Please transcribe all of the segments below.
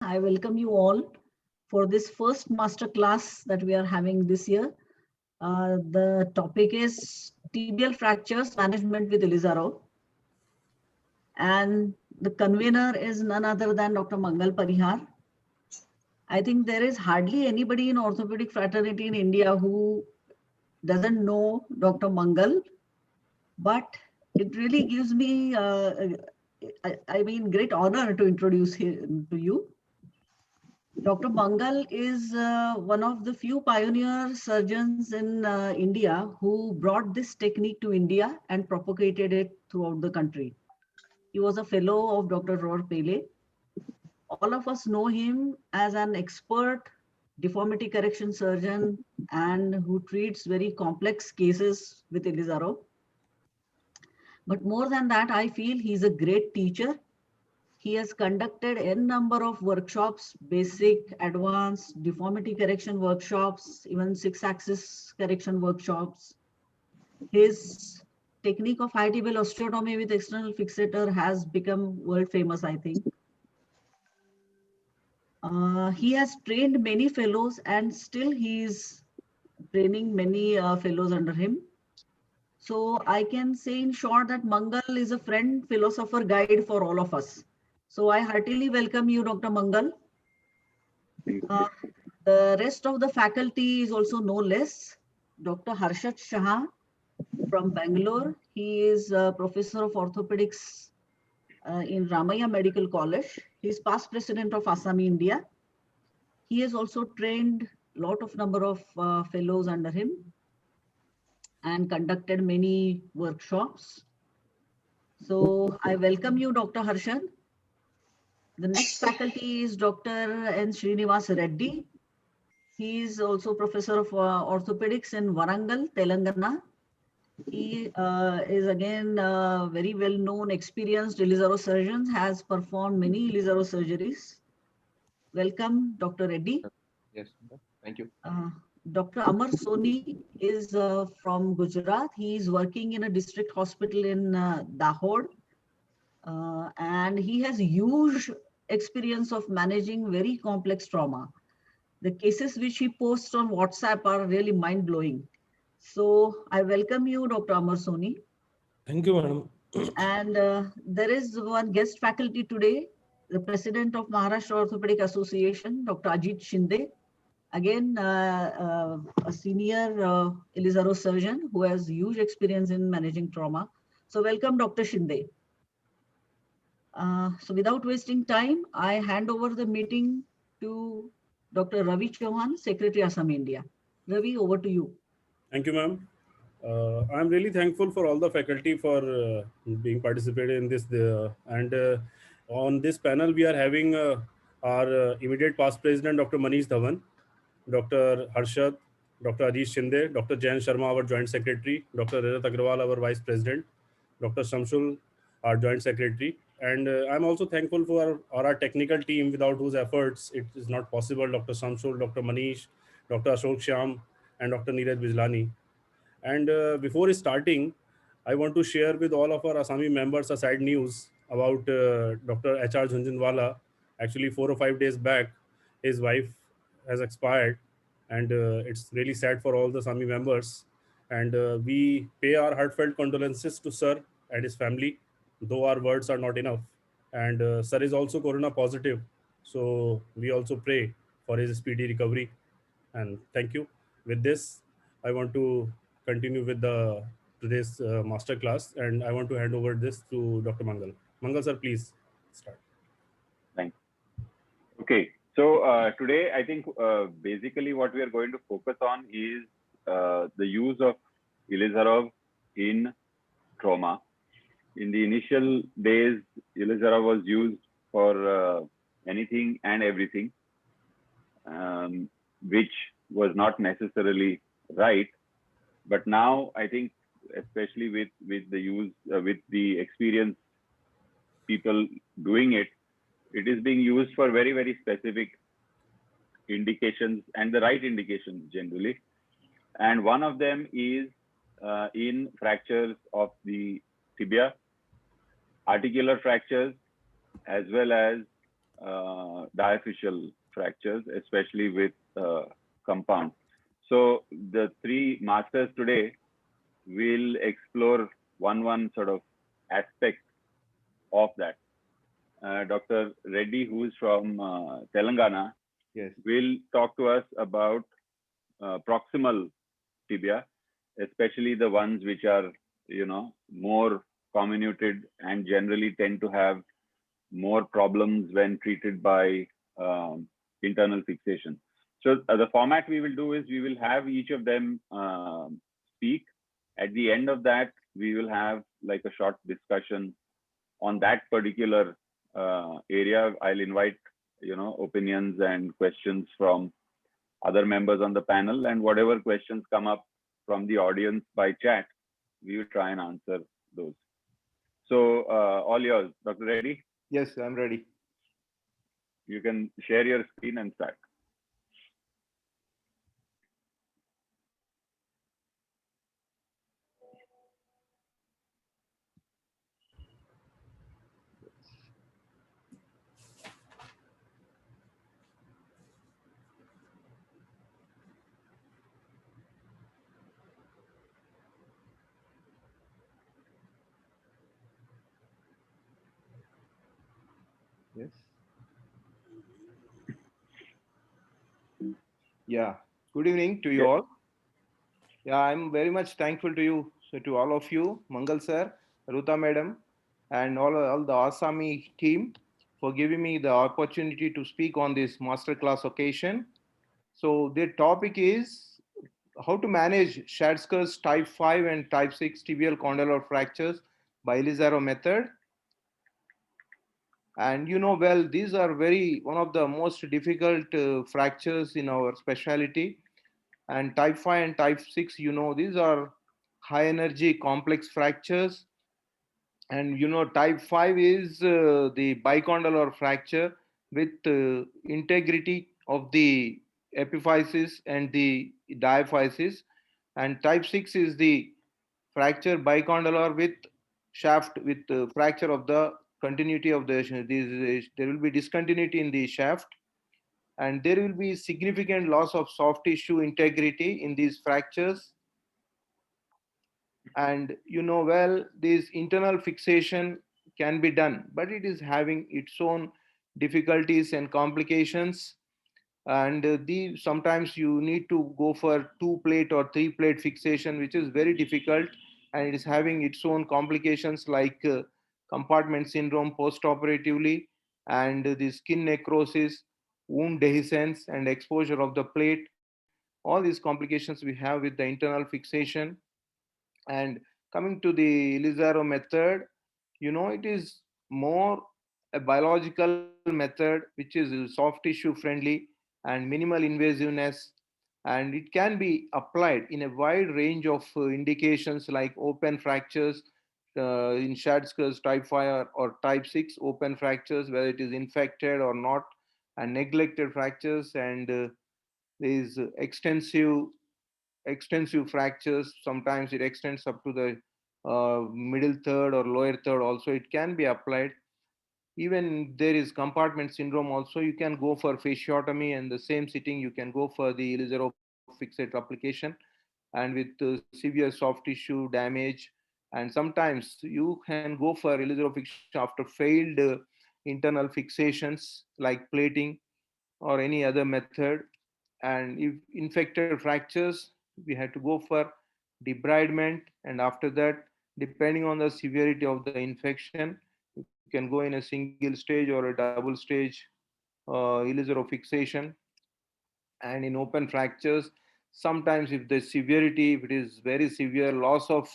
I welcome you all for this first master class that we are having this year. The topic is tibial fractures management with Elizarov, and the convener is none other than Dr. Mangal Parihar. I think there is hardly anybody in orthopedic fraternity in India who doesn't know Dr. Mangal, but it really gives me, great honor to introduce him to you. Dr. Mangal is one of the few pioneer surgeons in India who brought this technique to India and propagated it throughout the country. He was a fellow of Dr. Rohr Pele. All of us know him as an expert deformity correction surgeon and who treats very complex cases with Elizarov. But more than that, I feel he's a great teacher. He has conducted n number of workshops, basic, advanced, deformity correction workshops, even six-axis correction workshops. His technique of high tibial osteotomy with external fixator has become world famous, I think. He has trained many fellows and still he is training many fellows under him. So I can say in short that Mangal is a friend, philosopher, guide for all of us. So I heartily welcome you, Dr. Mangal. Uh, the rest of the faculty is also no less. Dr. Harshad Shah from Bangalore. He is a professor of orthopedics in Ramaya Medical College. He is past president of Assami, India. He has also trained a lot of number of fellows under him and conducted many workshops. So I welcome you, Dr. Harshad. The next faculty is Dr. N. Srinivas Reddy. He is also professor of orthopedics in Warangal, Telangana. He is again very well-known, experienced Elizarov surgeon, has performed many Elizarov surgeries. Welcome, Dr. Reddy. Yes, thank you. Dr. Amar Soni is from Gujarat. He is working in a district hospital in Dahod. And he has huge experience of managing very complex trauma. The cases which he posts on WhatsApp are really mind-blowing. So I welcome you, Dr. Amar Soni. Thank you, madam. And there is one guest faculty today, the president of Maharashtra Orthopedic Association, Dr. Ajit Shinde. Again, a senior Elizarov surgeon who has huge experience in managing trauma. So welcome, Dr. Shinde. So without wasting time, I hand over the meeting to Dr. Ravi Chauhan, Secretary Assam India. Ravi, over to you. Thank you, ma'am. I'm really thankful for all the faculty for being participated in this. And on this panel, we are having our immediate past president, Dr. Manish Dhawan, Dr. Harshad, Dr. Ajit Shinde, Dr. Jain Sharma, our joint secretary, Dr. Rajat Agrawal, our vice president, Dr. Shamsul, our joint secretary. And I'm also thankful for our technical team without whose efforts it is not possible, Dr. Shamsul, Dr. Manish, Dr. Ashok Shyam, and Dr. Neeraj Bijlani. And before starting, I want to share with all of our Assami members a sad news about Dr. H.R. Jhunjhunwala. Actually, 4 or 5 days back, his wife has expired, and it's really sad for all the Assami members. And we pay our heartfelt condolences to Sir and his family, though our words are not enough. And Sir is also Corona positive, so we also pray for his speedy recovery. And thank you. With this, I want to continue with the today's master class, and I want to hand over this to Dr. Mangal. Mangal sir, please start. Thanks. Okay, so today I think basically what we are going to focus on is the use of Elizarov in trauma. In the initial days, Elizarov was used for anything and everything, which was not necessarily right. But now I think, especially with the use, with the experienced people doing it, it is being used for very, very specific indications and the right indications generally. And one of them is in fractures of the tibia, articular fractures, as well as diaphyseal fractures, especially with compound. So the three masters today will explore one sort of aspect of that. Dr. Reddy, who's from Telangana, Yes. will talk to us about proximal tibia, especially the ones which are, more comminuted and generally tend to have more problems when treated by internal fixation. So the format we will do is we will have each of them speak. At the end of that, we will have like a short discussion on that particular area. I'll invite, opinions and questions from other members on the panel, and whatever questions come up from the audience by chat, we will try and answer those. So all yours, Dr. Reddy. Yes, I'm ready. You can share your screen and start. Yes. Yeah. Good evening to you Yes. all. Yeah, I'm very much thankful to you, so to all of you, Mangal sir, Ruta madam, and all the Asami team for giving me the opportunity to speak on this masterclass occasion. So the topic is how to manage Schatzker's type 5 and type 6 tibial condylar fractures by Elizaro method. And well, these are one of the most difficult fractures in our specialty. And type 5 and type 6, these are high energy complex fractures. And type 5 is the bicondylar fracture with integrity of the epiphysis and the diaphysis. And type 6 is the fracture bicondylar with shaft with fracture of the continuity of there will be discontinuity in the shaft, and there will be significant loss of soft tissue integrity in these fractures. And well, this internal fixation can be done, but it is having its own difficulties and complications. And the sometimes you need to go for 2-plate or 3-plate fixation, which is very difficult, and it is having its own complications like compartment syndrome post-operatively, and the skin necrosis, wound dehiscence, and exposure of the plate. All these complications we have with the internal fixation. And coming to the Elizaro method, it is more a biological method which is soft tissue friendly and minimal invasiveness, and it can be applied in a wide range of indications like open fractures in Schatzker's type 5 or type 6 open fractures, whether it is infected or not, and neglected fractures, and these extensive fractures. Sometimes it extends up to the middle third or lower third also. It can be applied. Even there is compartment syndrome also. You can go for fasciotomy, and the same sitting you can go for the Elizaro fixate application, and with severe soft tissue damage. And sometimes you can go for Elizaro fixation after failed internal fixations like plating or any other method. And if infected fractures, we had to go for debridement, and after that, depending on the severity of the infection, you can go in a single stage or a double stage Elizaro fixation. And in open fractures, sometimes if the severity, if it is very severe, loss of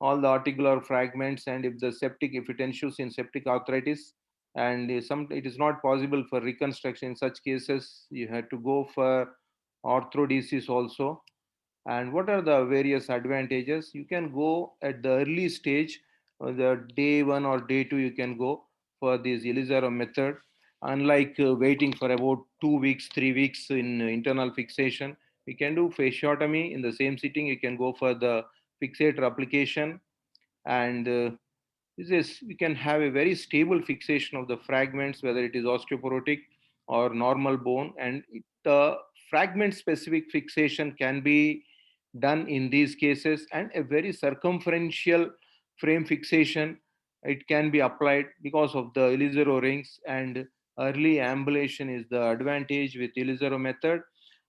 all the articular fragments, and if the septic, if it ensures in septic arthritis, and it is not possible for reconstruction, in such cases you have to go for arthrodesis also. And what are the various advantages? You can go at the early stage, the day 1 or day 2, you can go for this Elizaro method. Unlike waiting for about 2 weeks, 3 weeks in internal fixation, we can do fasciotomy in the same sitting. You can go for the fixator application, and we can have a very stable fixation of the fragments, whether it is osteoporotic or normal bone, and the fragment specific fixation can be done in these cases, and a very circumferential frame fixation, it can be applied because of the Elizero rings, and early ambulation is the advantage with Elizero method.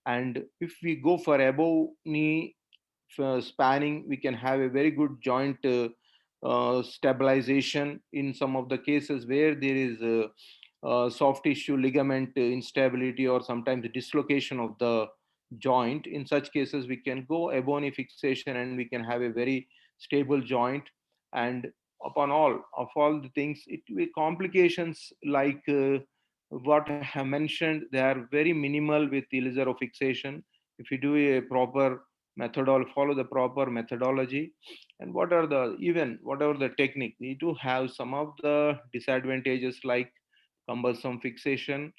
And if we go for above knee spanning, we can have a very good joint stabilization in some of the cases where there is soft tissue ligament instability or sometimes dislocation of the joint. In such cases, we can go above knee fixation and we can have a very stable joint. And upon all the things, it will complications like what I have mentioned, they are very minimal with the Elizero fixation. If you do a proper methodology, follow the proper methodology. And whatever the technique, we do have some of the disadvantages like cumbersome fixation,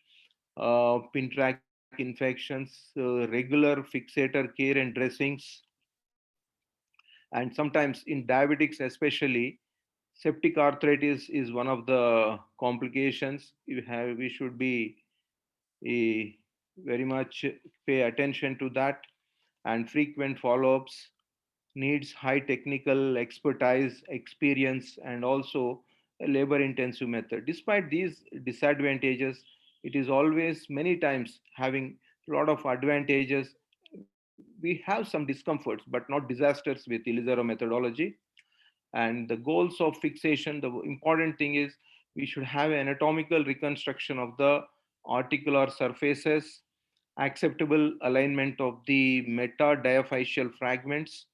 pin track infections, regular fixator care and dressings, and sometimes in diabetics especially, septic arthritis is one of the complications. We should be eh, very much pay attention to that, and frequent follow-ups needs high technical expertise, experience, and also a labor intensive method. Despite these disadvantages, it is always many times having a lot of advantages. We have some discomforts, but not disasters with Elizero methodology. And the goals of fixation, the important thing is we should have an anatomical reconstruction of the articular surfaces, acceptable alignment of the metadiaphyseal fragments,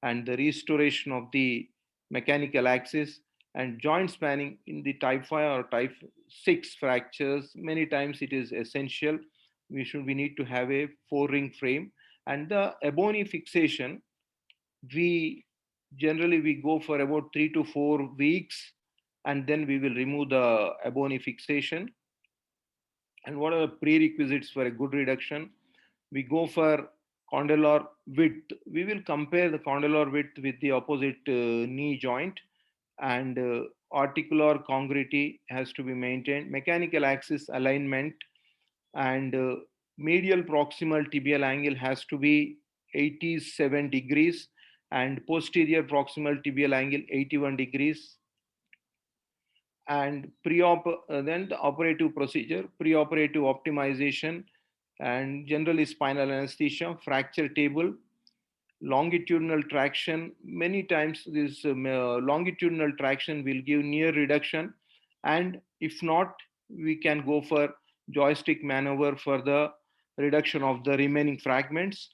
and the restoration of the mechanical axis, and joint spanning in the type 5 or type 6 fractures. Many times it is essential. We need to have a 4-ring frame. And the Ebony fixation, we generally we go for about 3 to 4 weeks, and then we will remove the Ebony fixation. And what are the prerequisites for a good reduction? We go for condylar width. We will compare the condylar width with the opposite knee joint, and articular congruity has to be maintained, mechanical axis alignment, and medial proximal tibial angle has to be 87 degrees, and posterior proximal tibial angle 81 degrees. And then the operative procedure, preoperative optimization, and generally spinal anesthesia, fracture table, longitudinal traction. Many times this longitudinal traction will give near reduction, and if not, we can go for joystick maneuver for the reduction of the remaining fragments.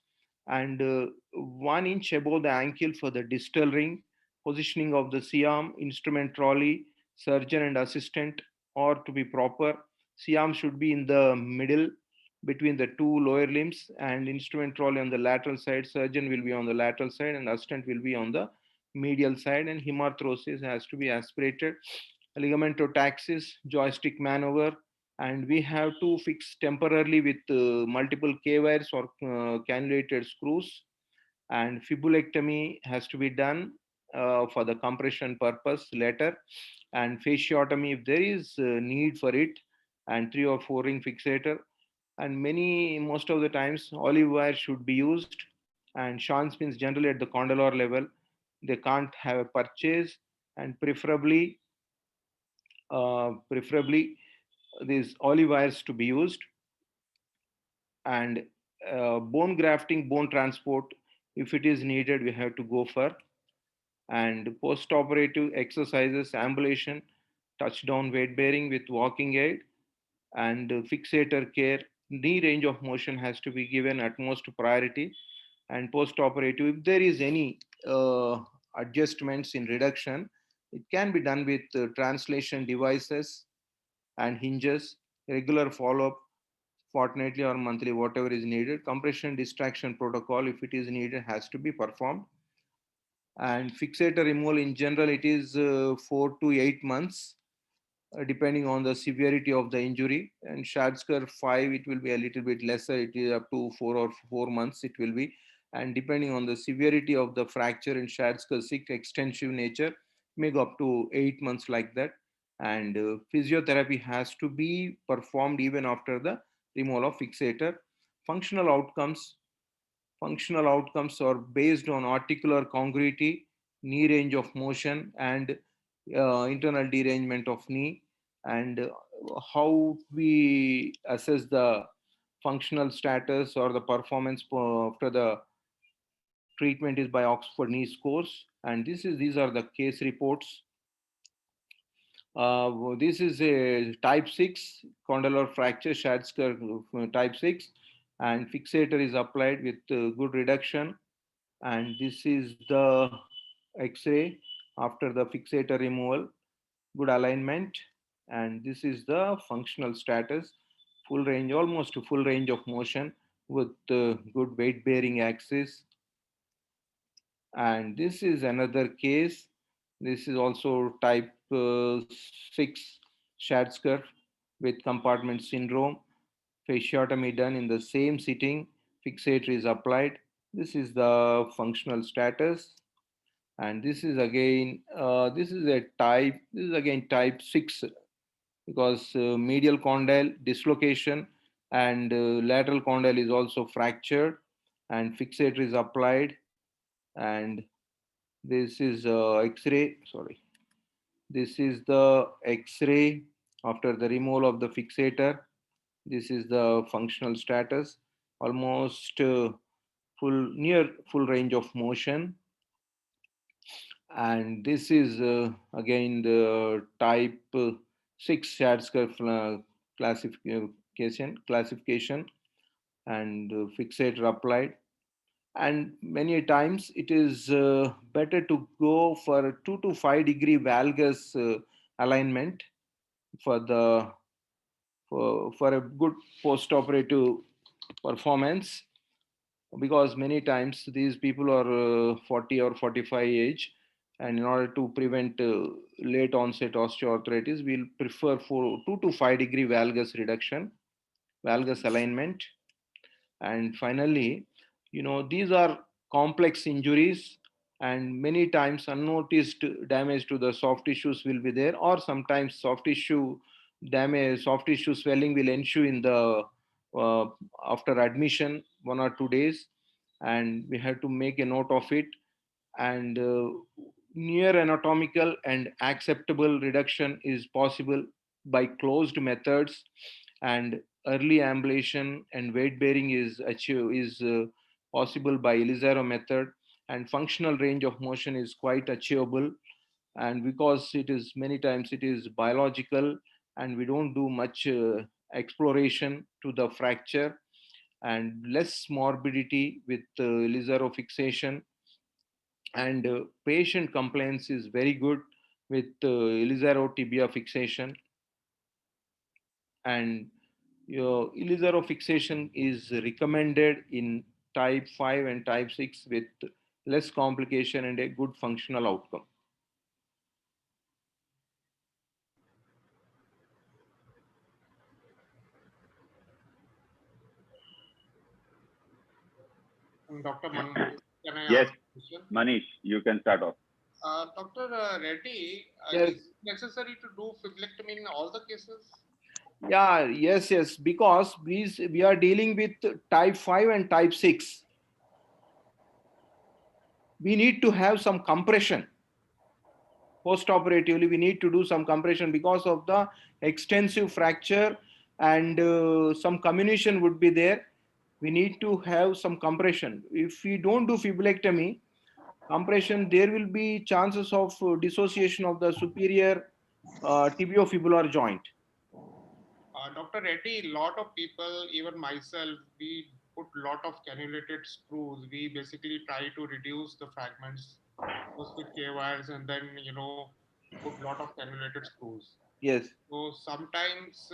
And 1 inch above the ankle for the distal ring, positioning of the C-arm, instrument trolley, surgeon and assistant, or to be proper, C-arm should be in the middle between the two lower limbs, and instrument trolley on the lateral side, surgeon will be on the lateral side, and assistant will be on the medial side, and hemarthrosis has to be aspirated, ligamentotaxis, joystick maneuver, and we have to fix temporarily with multiple K-wires or cannulated screws, and fibulectomy has to be done for the compression purpose later, and fasciotomy if there is need for it, and 3 or 4 ring fixator. And most of the times olive wire should be used, and Sean pins generally at the condylar level, they can't have a purchase, and preferably these olive wires to be used. And bone grafting, bone transport, if it is needed, we have to go for. And post-operative exercises, ambulation, touchdown weight bearing with walking aid, and fixator care, knee range of motion has to be given utmost priority. And post-operative, if there is any adjustments in reduction, it can be done with translation devices and hinges, regular follow-up, fortnightly or monthly, whatever is needed. Compression distraction protocol, if it is needed, has to be performed. And fixator removal in general, it is 4 to 8 months, depending on the severity of the injury. And Schatzker 5, it will be a little bit lesser. It is up to 4 months it will be. And depending on the severity of the fracture in Schatzker 6 extensive nature, may go up to 8 months like that. And physiotherapy has to be performed even after the removal of fixator. Functional outcomes. Functional outcomes are based on articular congruity, knee range of motion, and internal derangement of knee. And how we assess the functional status or the performance after the treatment is by Oxford knee scores. And these are the case reports. This is a type 6 condylar fracture, Schatzker type 6, and fixator is applied with good reduction. And this is the X-ray after the fixator removal, good alignment. And this is the functional status, full range, almost full range of motion with good weight bearing axis. And this is another case. This is also type 6 Schatzker with compartment syndrome. Fasciotomy done in the same sitting. Fixator is applied. This is the functional status. And this is again, this is again type 6 because medial condyle dislocation and lateral condyle is also fractured and fixator is applied. And this is X-ray, sorry. This is the X-ray after the removal of the fixator. This is the functional status, almost near full range of motion. And this is again the type 6 Schatzker classification and fixator applied. And many times it is better to go for 2 to 5 degree valgus alignment for a good post-operative performance, because many times these people are 40 or 45 age, and in order to prevent late onset osteoarthritis, we'll prefer for 2 to 5 degree valgus reduction, valgus alignment. And finally, these are complex injuries, and many times unnoticed damage to the soft tissues will be there, or sometimes soft tissue damage, soft tissue swelling will ensue in the after admission 1 or 2 days, and we have to make a note of it. And near anatomical and acceptable reduction is possible by closed methods, and early ambulation and weight bearing is possible by Elizarov method, and functional range of motion is quite achievable. And because it is many times it is biological and we don't do much exploration to the fracture, and less morbidity with Elizarov fixation, and patient compliance is very good with Elizarov tibia fixation. And your Elizarov fixation is recommended in type 5 and type 6 with less complication and a good functional outcome. Dr. Manish, can I Yes, ask a question? Manish, you can start off. Dr. Reddy, Yes. is it necessary to do fibrillectomy in all the cases? Yeah, yes, because we are dealing with type 5 and type 6. We need to have some compression. Post-operatively, we need to do some compression because of the extensive fracture, and some comminution would be there. We need to have some compression. If we don't do fibrillectomy, compression, there will be chances of dissociation of the superior tibiofibular joint. Dr. Reddy, a lot of people, even myself, we put a lot of cannulated screws. We basically try to reduce the fragments first with K-wires and then, put a lot of cannulated screws. Yes. So sometimes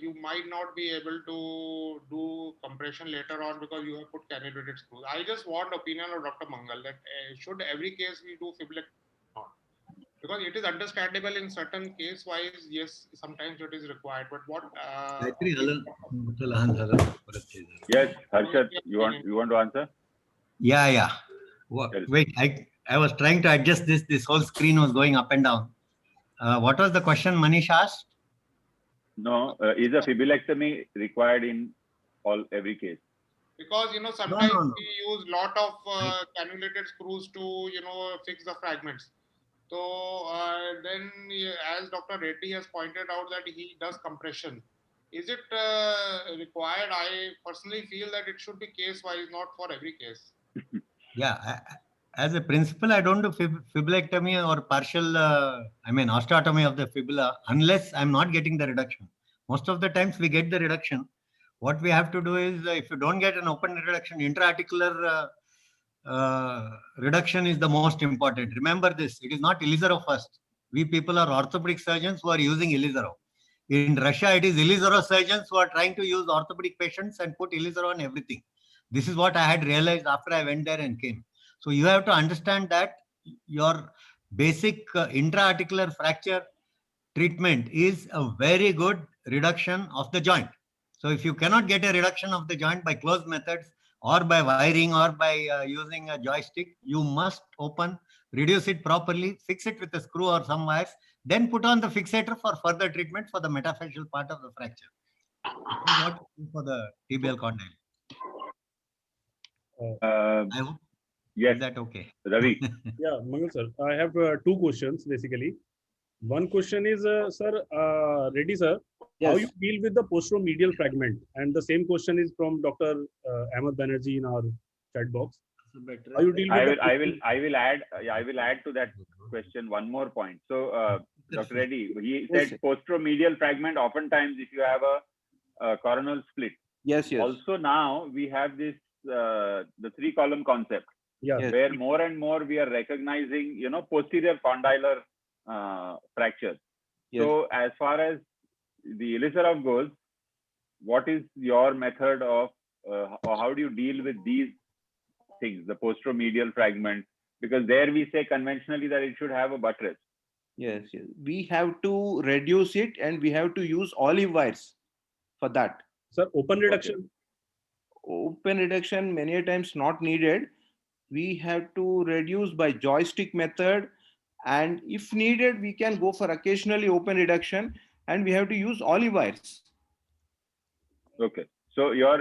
you might not be able to do compression later on because you have put cannulated screws. I just want opinion of Dr. Mangal that should every case we do fibrillectomy or not? Because it is understandable in certain case wise, yes, sometimes it is required. But what? Yes, Harshad, you want to answer? Yeah. Wait, I was trying to adjust this. This whole screen was going up and down. What was the question Manish asked? No, is a fibulectomy required in every case? Because sometimes no. we use lot of cannulated screws to fix the fragments. So then, as Dr. Reddy has pointed out that he does compression, is it required? I personally feel that it should be case wise, not for every case. Yeah, as a principle, I don't do fibulectomy or partial, osteotomy of the fibula unless I'm not getting the reduction. Most of the times we get the reduction. What we have to do is, if you don't get an open reduction, intra-articular reduction is the most important. Remember this, it is not Ilizarov first. We people are orthopedic surgeons who are using Ilizarov. In Russia, it is Ilizarov surgeons who are trying to use orthopedic patients and put Ilizarov on everything. This is what I had realized after I went there and came. So you have to understand that your basic intra-articular fracture treatment is a very good reduction of the joint. So if you cannot get a reduction of the joint by closed methods or by wiring or by using a joystick, you must open, reduce it properly, fix it with a screw or some wires, then put on the fixator for further treatment for the metaphyseal part of the fracture. This is what for the tibial condyle. I hope. Yes. Is that okay? Ravi. Yeah, Mangal sir, I have two questions basically. One question is, sir, Reddy sir, how you deal with the posteromedial fragment? And the same question is from Dr. Ahmed Banerjee in our chat box. How you deal with I will add to that question one more point. So, Dr. Reddy, he said posteromedial fragment. Oftentimes, if you have a coronal split. Yes. Also, now we have this the 3-column concept. Yeah. Yes. Where more and more we are recognizing, posterior condylar fractures. Yes. So, as far as the Ilizarov goes, what is your method of, or how do you deal with these things, the posteromedial fragment? Because there we say conventionally that it should have a buttress. Yes. We have to reduce it and we have to use olive wires for that. Sir, open reduction. Open reduction many a times not needed. We have to reduce by joystick method, and if needed, we can go for occasionally open reduction, and we have to use olive wires. Okay. So your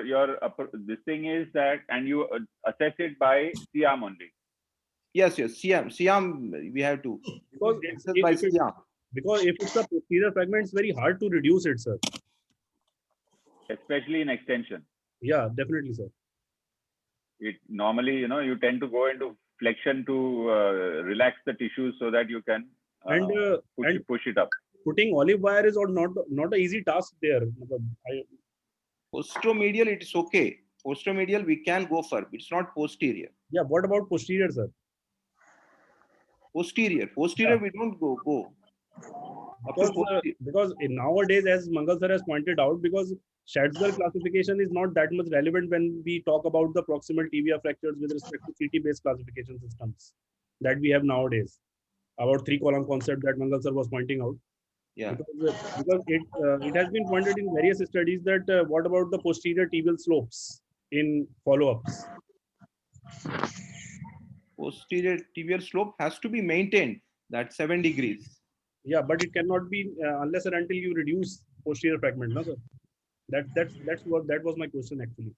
this thing is that, and you assess it by Siam only. Yes. Siam we have to. Because if it's a posterior fragment, it's very hard to reduce it, sir. Especially in extension. Yeah, definitely, sir. It normally, you tend to go into flexion to relax the tissues so that you can push it up. Putting olive wire is not an easy task there. Posteromedial, it is okay. Posteromedial we can go for. It's not posterior. Yeah. What about posterior, sir? Posterior we don't go. Because nowadays, as Mangal sir has pointed out, because Schatzberg classification is not that much relevant when we talk about the proximal tibia fractures with respect to CT-based classification systems that we have nowadays. About 3-column concept that Mangal sir was pointing out. Yeah. Because it has been pointed in various studies that what about the posterior tibial slopes in follow-ups? Posterior tibial slope has to be maintained. That's 7 degrees. Yeah, but it cannot be unless and until you reduce posterior fragment, no, sir? That was my question actually.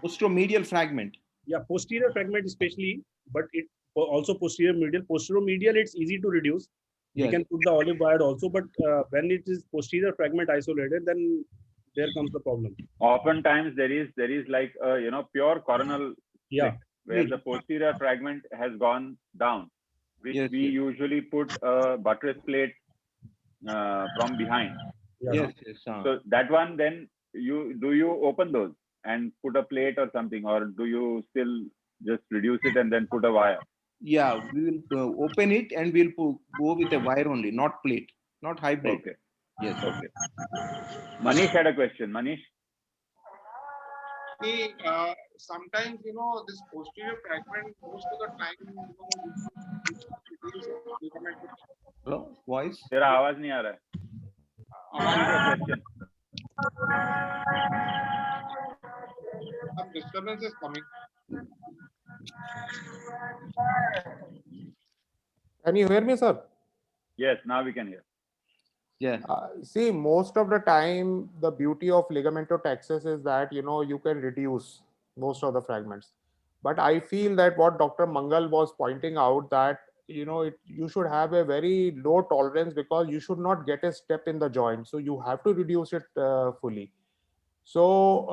Posteromedial fragment. Yeah, posterior fragment especially, but it also posterior medial. Posteromedial, it's easy to reduce. Yes. We can put the olive wire also, but when it is posterior fragment isolated, then there comes the problem. Oftentimes there is like pure coronal split, where the posterior fragment has gone down, which we usually put a buttress plate from behind. Yes. So that one, then do you open those and put a plate or something, or do you still just reduce it and then put a wire? Yeah, we will open it and we'll go with a wire only, not plate, not hybrid. Okay. Yes. Okay. Manish had a question. Manish. See, sometimes this posterior fragment most of the time Hello, voice. तेरा आवाज नहीं आ रहा है. Question. Some disturbance is coming. Can you hear me, sir? Yes, now we can hear. Yeah. See, most of the time, the beauty of ligamentotaxis is that, you can reduce most of the fragments. But I feel that what Dr. Mangal was pointing out, that, you should have a very low tolerance, because you should not get a step in the joint. So you have to reduce it fully. So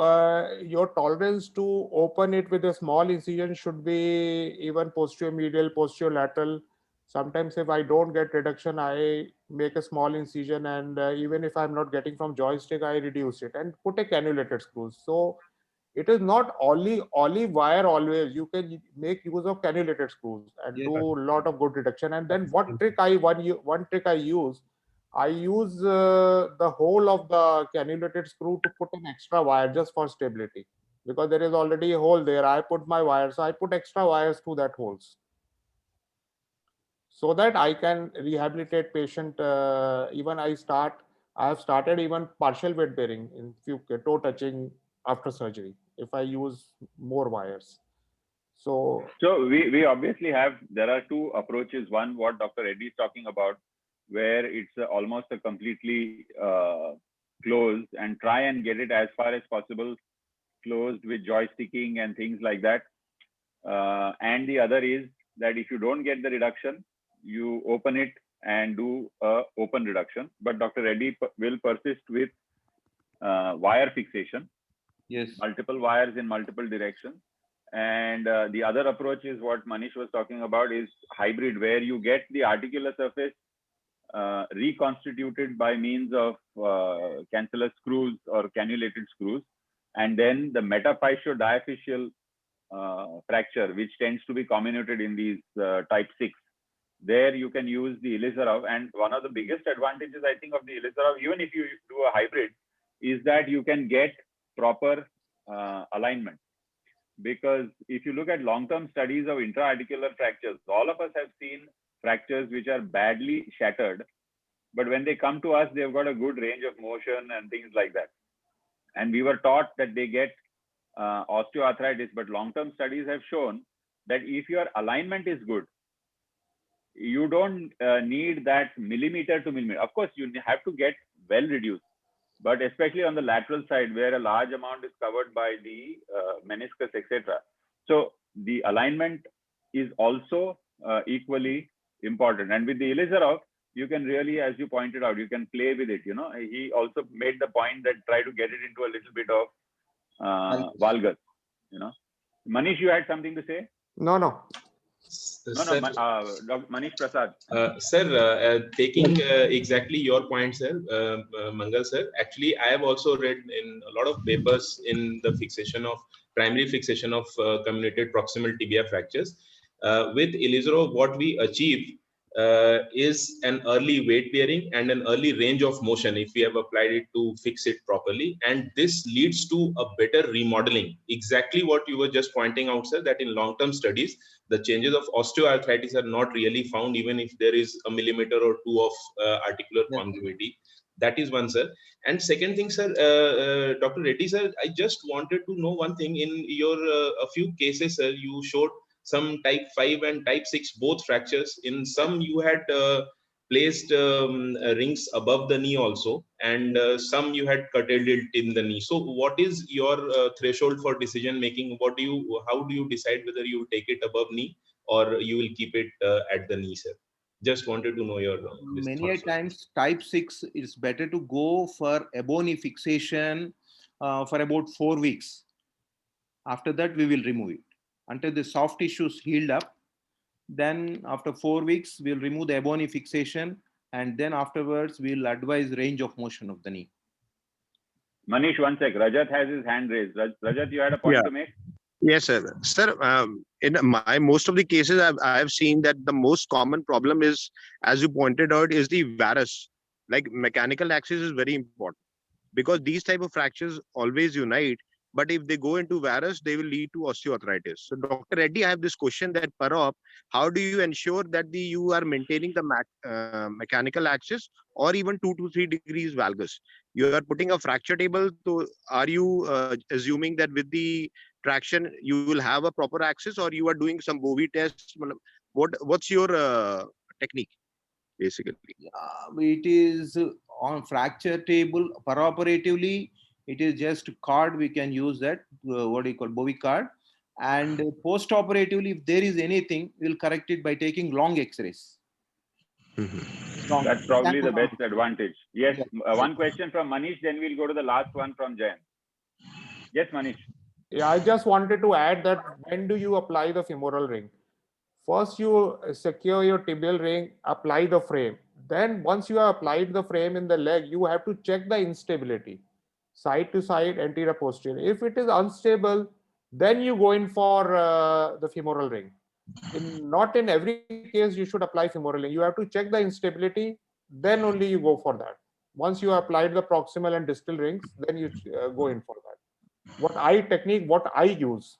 your tolerance to open it with a small incision should be even posterior medial, posterior lateral. Sometimes if I don't get reduction, I make a small incision, and even if I'm not getting from joystick, I reduce it and put a cannulated screws. So it is not only olive wire always. You can make use of cannulated screws and Yes. do a lot of good reduction. And then one trick one trick I use the whole of the cannulated screw to put an extra wire just for stability, because there is already a hole there. I put my wire, so I put extra wires to that holes, so that I can rehabilitate patient. Even I have started even partial weight bearing in few toe touching after surgery if I use more wires. So we obviously have, there are two approaches. One, what Dr. Reddy is talking about, where it's almost a completely closed, and try and get it as far as possible closed with joysticking and things like that. And the other is that if you don't get the reduction, you open it and do a open reduction. But Dr. Reddy will persist with wire fixation. Yes. Multiple wires in multiple directions. And the other approach is what Manish was talking about, is hybrid, where you get the articular surface reconstituted by means of cancellous screws or cannulated screws, and then the metaphysiodiaphysial fracture, which tends to be comminuted in these type 6. There you can use the Ilizarov, and one of the biggest advantages, I think, of the Ilizarov, even if you do a hybrid, is that you can get proper alignment. Because if you look at long-term studies of intra-articular fractures, all of us have seen fractures which are badly shattered, but when they come to us, they've got a good range of motion and things like that. And we were taught that they get osteoarthritis, but long-term studies have shown that if your alignment is good, you don't need that millimeter to millimeter. Of course, you have to get well reduced, but especially on the lateral side, where a large amount is covered by the meniscus, etc. So the alignment is also equally important. And with the Ilizarov, you can really, as you pointed out, you can play with it. He also made the point that try to get it into a little bit of valgus. Manish, you had something to say? no. No, Dr. Manish Prasad. Sir, taking exactly your point, sir, Mangal sir, actually, I have also read in a lot of papers in the primary fixation of comminuted proximal tibia fractures. With Ilizarov, what we achieve is an early weight bearing and an early range of motion if we have applied it to fix it properly. And this leads to a better remodeling. Exactly what you were just pointing out, sir, that in long-term studies, the changes of osteoarthritis are not really found, even if there is a millimeter or two of articular congruity. That is one, sir. And second thing, sir, Dr. Reddy, sir, I just wanted to know one thing. In your a few cases, sir, you showed some type 5 and type 6 both fractures. In some you had placed rings above the knee also, and some you had curtailed it in the knee. So what is your threshold for decision making? How do you decide whether you take it above knee or you will keep it at the knee, sir? Just wanted to know your many a times type 6 is better to go for Ebony fixation for about 4 weeks. After that we will remove it until the soft tissues healed up. Then after 4 weeks we'll remove the Ebony fixation, and then afterwards we'll advise range of motion of the knee. Manish, one sec. Rajat has his hand raised. Rajat, you had a point to make? Yes, sir. Sir, in most of the cases, I've seen that the most common problem is, as you pointed out, is the varus. Like mechanical axis is very important, because these type of fractures always unite. But if they go into varus, they will lead to osteoarthritis. So, Dr. Reddy, I have this question that how do you ensure that you are maintaining the mechanical axis or even 2 to 3 degrees valgus? You are putting a fracture table. So are you assuming that with the traction, you will have a proper axis, or you are doing some Bowie test? What's your technique basically? It is on fracture table perioperatively. It is just card. We can use that. What do you call Bowie card? And post-operatively, if there is anything, we'll correct it by taking long X-rays. That's probably the best advantage. Yes. One question from Manish, then we'll go to the last one from Jayan. Yes, Manish. Yeah, I just wanted to add that when do you apply the femoral ring? First, you secure your tibial ring, apply the frame. Then once you have applied the frame in the leg, you have to check the instability, side to side, anterior, posterior. If it is unstable, then you go in for the femoral ring. Not in every case you should apply femoral ring. You have to check the instability, then only you go for that. Once you applied the proximal and distal rings, then you go in for that. What I use.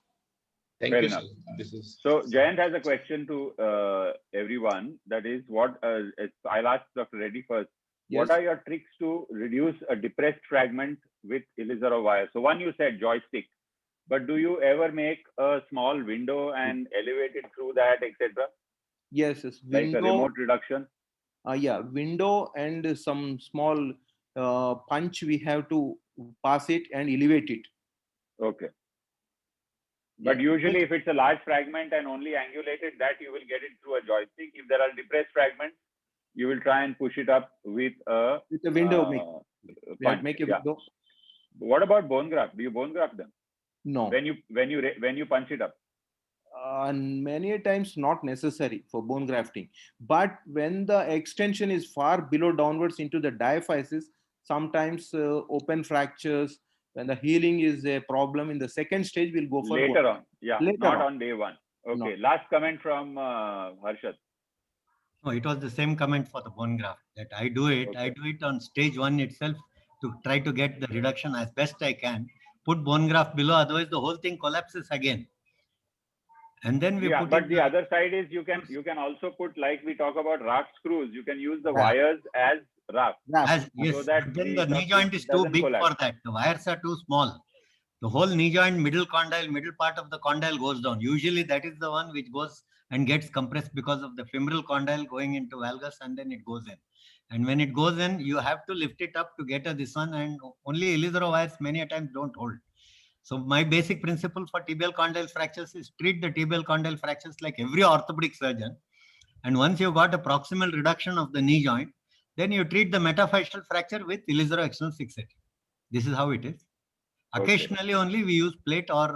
Thank Fair you, enough. sir. This is So Jayant has a question to everyone. That is what I'll ask Dr. Reddy first. Yes. What are your tricks to reduce a depressed fragment with Ilizarov wire? So one, you said joystick, but do you ever make a small window and elevate it through that, etc.? Yes, yes. Like a remote reduction? Yeah, window and some small punch we have to pass it and elevate it. Okay. But usually if it's a large fragment and only angulated, that you will get it through a joystick. If there are depressed fragments, you will try and push it up with a window punch. make a window. What about bone graft? Do you bone graft them? No. When you punch it up? Many a times not necessary for bone grafting. But when the extension is far below downwards into the diaphysis, sometimes open fractures, when the healing is a problem in the second stage, we'll go for later bone. on. Yeah, Later not on. on day one. Okay. No. Last comment from Harshad. No, it was the same comment for the bone graft that I do it. Okay. I do it on stage 1 itself to try to get the reduction as best I can. Put bone graft below, otherwise the whole thing collapses again. And then we put but the other side is you can also put, like we talk about raft screws. You can use the wires as raft. Yes, So that but then the knee joint is too big for that. The wires are too small. The whole knee joint, middle condyle, middle part of the condyle goes down. Usually that is the one which goes and gets compressed because of the femoral condyle going into valgus, and then it goes in. And when it goes in, you have to lift it up to get this one, and only Ilizarov wires many a times don't hold. So my basic principle for tibial condyle fractures is treat the tibial condyle fractures like every orthopedic surgeon. And once you've got a proximal reduction of the knee joint, then you treat the metaphyseal fracture with Ilizarov external fixative. This is how it is. Occasionally only we use plate or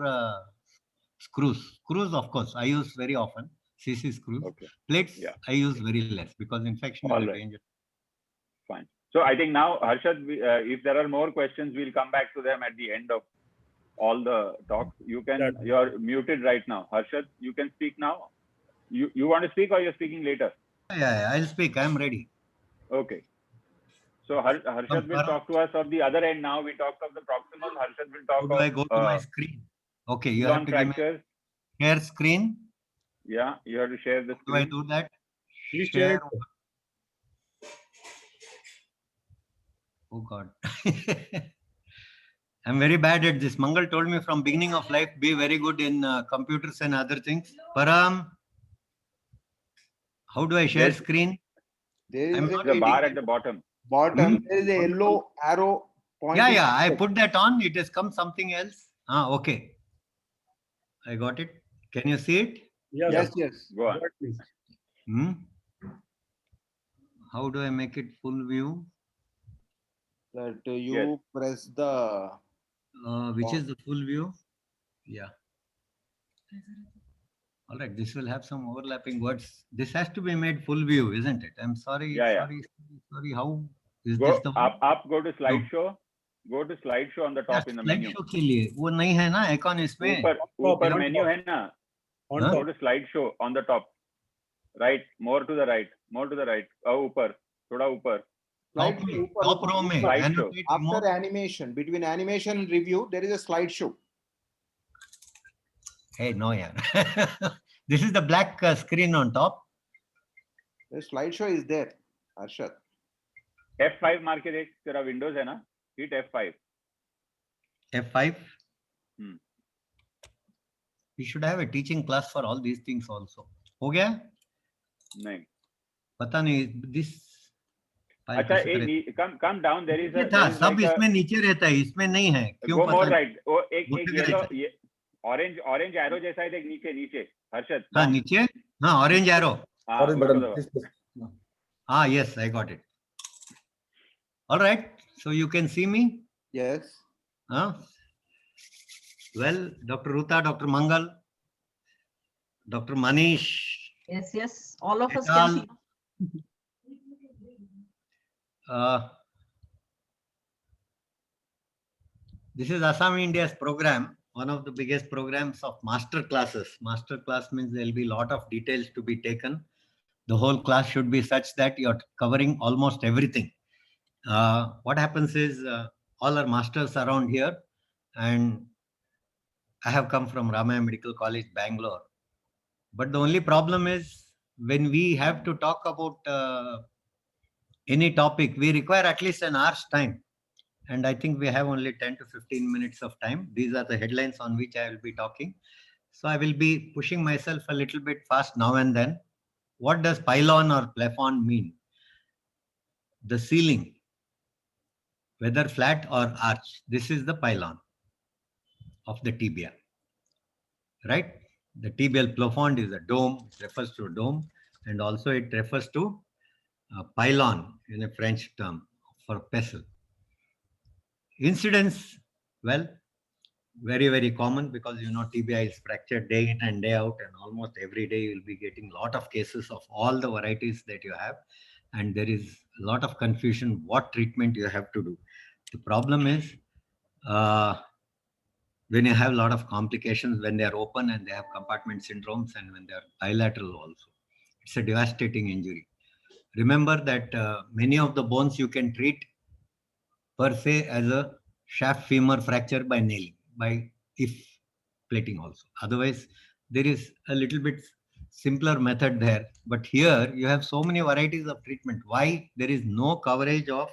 screws. Screws, of course, I use very often. CC screws. Plates, I use very less because infection is a danger. Fine. So I think now, Harshad, if there are more questions, we'll come back to them at the end of all the talks. You're muted right now. Harshad, you can speak now. You want to speak or you're speaking later? Yeah, I'll speak. I'm ready. Okay. So Harshad will talk to us of the other end now. We talked of the proximal. Harshad will talk How do I go to my screen? Okay, you have to give me share screen. Yeah, you have to share the screen. How do I do that? Please share it. Oh God. I'm very bad at this. Mangal told me from beginning of life, be very good in computers and other things. Param, how do I share screen? There is a bar at the bottom. There is a yellow arrow pointing. Yeah, I put that on. It has come something else. Okay. I got it. Can you see it? Yes. Go on. How do I make it full view? That you press the... which is the full view? Yeah. All right. This will have some overlapping words. This has to be made full view, isn't it? I'm sorry. Sorry. How is this the one? Up, go to slideshow. Go to slideshow on the top in the menu. Slideshow के लिए वो नहीं है ना icon इसमें. ऊपर menu है ना. Go to slideshow on the top. Right. More to the right. More to the right. ऊपर. थोड़ा ऊपर. Top row में. After animation, between animation and review, there is a slideshow. Hey, no, yeah. This is the black screen on top. The slideshow is there, Harshad. F5 मार के देख, तेरा Windows है ना? Hit F5. F5. We should have a teaching class for all these things also. हो गया? नहीं. पता नहीं this. अच्छा, come down. There is a. सब इसमें नीचे रहता है, इसमें नहीं है. क्यों? Go more right. वो एक रहता है. ये orange arrow जैसा है, देख नीचे. हर्षद. हाँ नीचे. हाँ orange arrow. Orange button. Ah yes, I got it. All right. So you can see me. Yes. Well, Dr. Ruta, Dr. Mangal, Dr. Manish. Yes. All of us can see. This is Assam India's program, one of the biggest programs of master classes. Master class means there will be a lot of details to be taken. The whole class should be such that you're covering almost everything. What happens is all our masters around here, and I have come from Ramaya Medical College, Bangalore. But the only problem is when we have to talk about any topic, we require at least an hour's time. And I think we have only 10 to 15 minutes of time. These are the headlines on which I will be talking. So I will be pushing myself a little bit fast now and then. What does pylon or plafond mean? The ceiling, whether flat or arch, this is the pylon of the tibia, right? The tibial plafond is a dome, it refers to a dome, and also it refers to a pylon in a French term for pestle. Incidence, well, very, very common because you know tibia is fractured day in and day out, and almost every day you will be getting a lot of cases of all the varieties that you have, and there is a lot of confusion what treatment you have to do. The problem is when you have a lot of complications, when they are open and they have compartment syndromes, and when they are bilateral also, it's a devastating injury. Remember that many of the bones you can treat per se as a shaft femur fracture by nailing, by if plating also. Otherwise, there is a little bit simpler method there. But here you have so many varieties of treatment. Why? There is no coverage of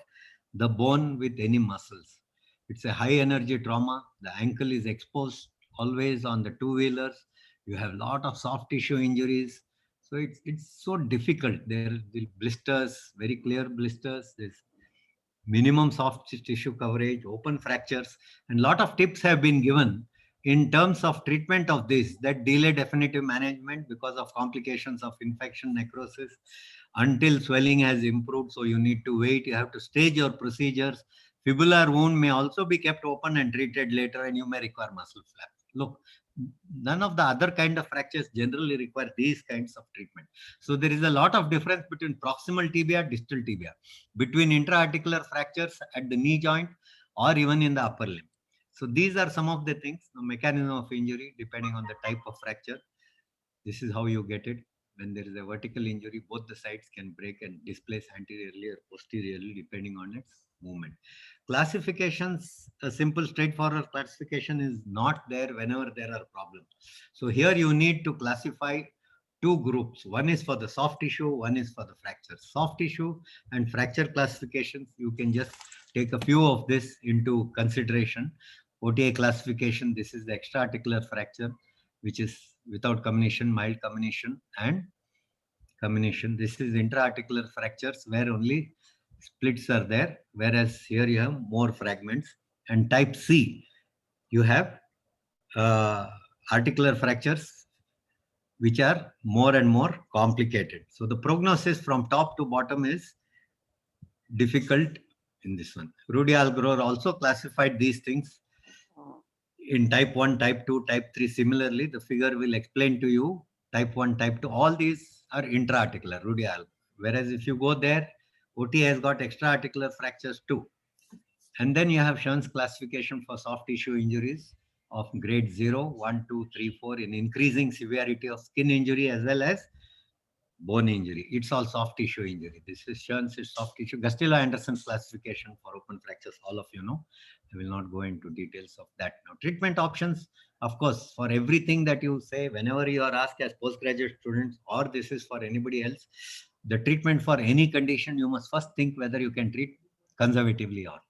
the bone with any muscles. It's a high energy trauma. The ankle is exposed always on the two-wheelers. You have a lot of soft tissue injuries. So it's so difficult. There are the blisters, very clear blisters. There's minimum soft tissue coverage, open fractures, and a lot of tips have been given in terms of treatment of this, that delay definitive management because of complications of infection, necrosis, until swelling has improved. So you need to wait, you have to stage your procedures. Fibular wound may also be kept open and treated later, and you may require muscle flap. Look, none of the other kind of fractures generally require these kinds of treatment. So there is a lot of difference between proximal tibia, distal tibia, between intra-articular fractures at the knee joint or even in the upper limb. So these are some of the things, the mechanism of injury depending on the type of fracture. This is how you get it. When there is a vertical injury, both the sides can break and displace anteriorly or posteriorly depending on its movement. Classifications, a simple straightforward classification is not there whenever there are problems. So here you need to classify two groups. One is for the soft tissue, one is for the fracture. Soft tissue and fracture classifications, you can just take a few of this into consideration. OTA classification, this is the extra-articular fracture, which is without comminution, mild comminution, and comminution. This is intra-articular fractures where only splits are there, whereas here you have more fragments. And type C, you have articular fractures which are more and more complicated. So the prognosis from top to bottom is difficult in this one. Rudy Algrove also classified these things in type 1, type 2, type 3. Similarly, the figure will explain to you type 1, type 2. All these are intra-articular, Rudy Algrove. Whereas if you go there, OT has got extra-articular fractures too. And then you have Schoen's classification for soft tissue injuries of grade 0, 1, 2, 3, 4 in increasing severity of skin injury as well as bone injury. It's all soft tissue injury. This is Schoen's soft tissue. Gastillo-Anderson's classification for open fractures, all of you know. I will not go into details of that now. Treatment options, of course, for everything that you say, whenever you are asked as postgraduate students, or this is for anybody else, the treatment for any condition, you must first think whether you can treat conservatively or not.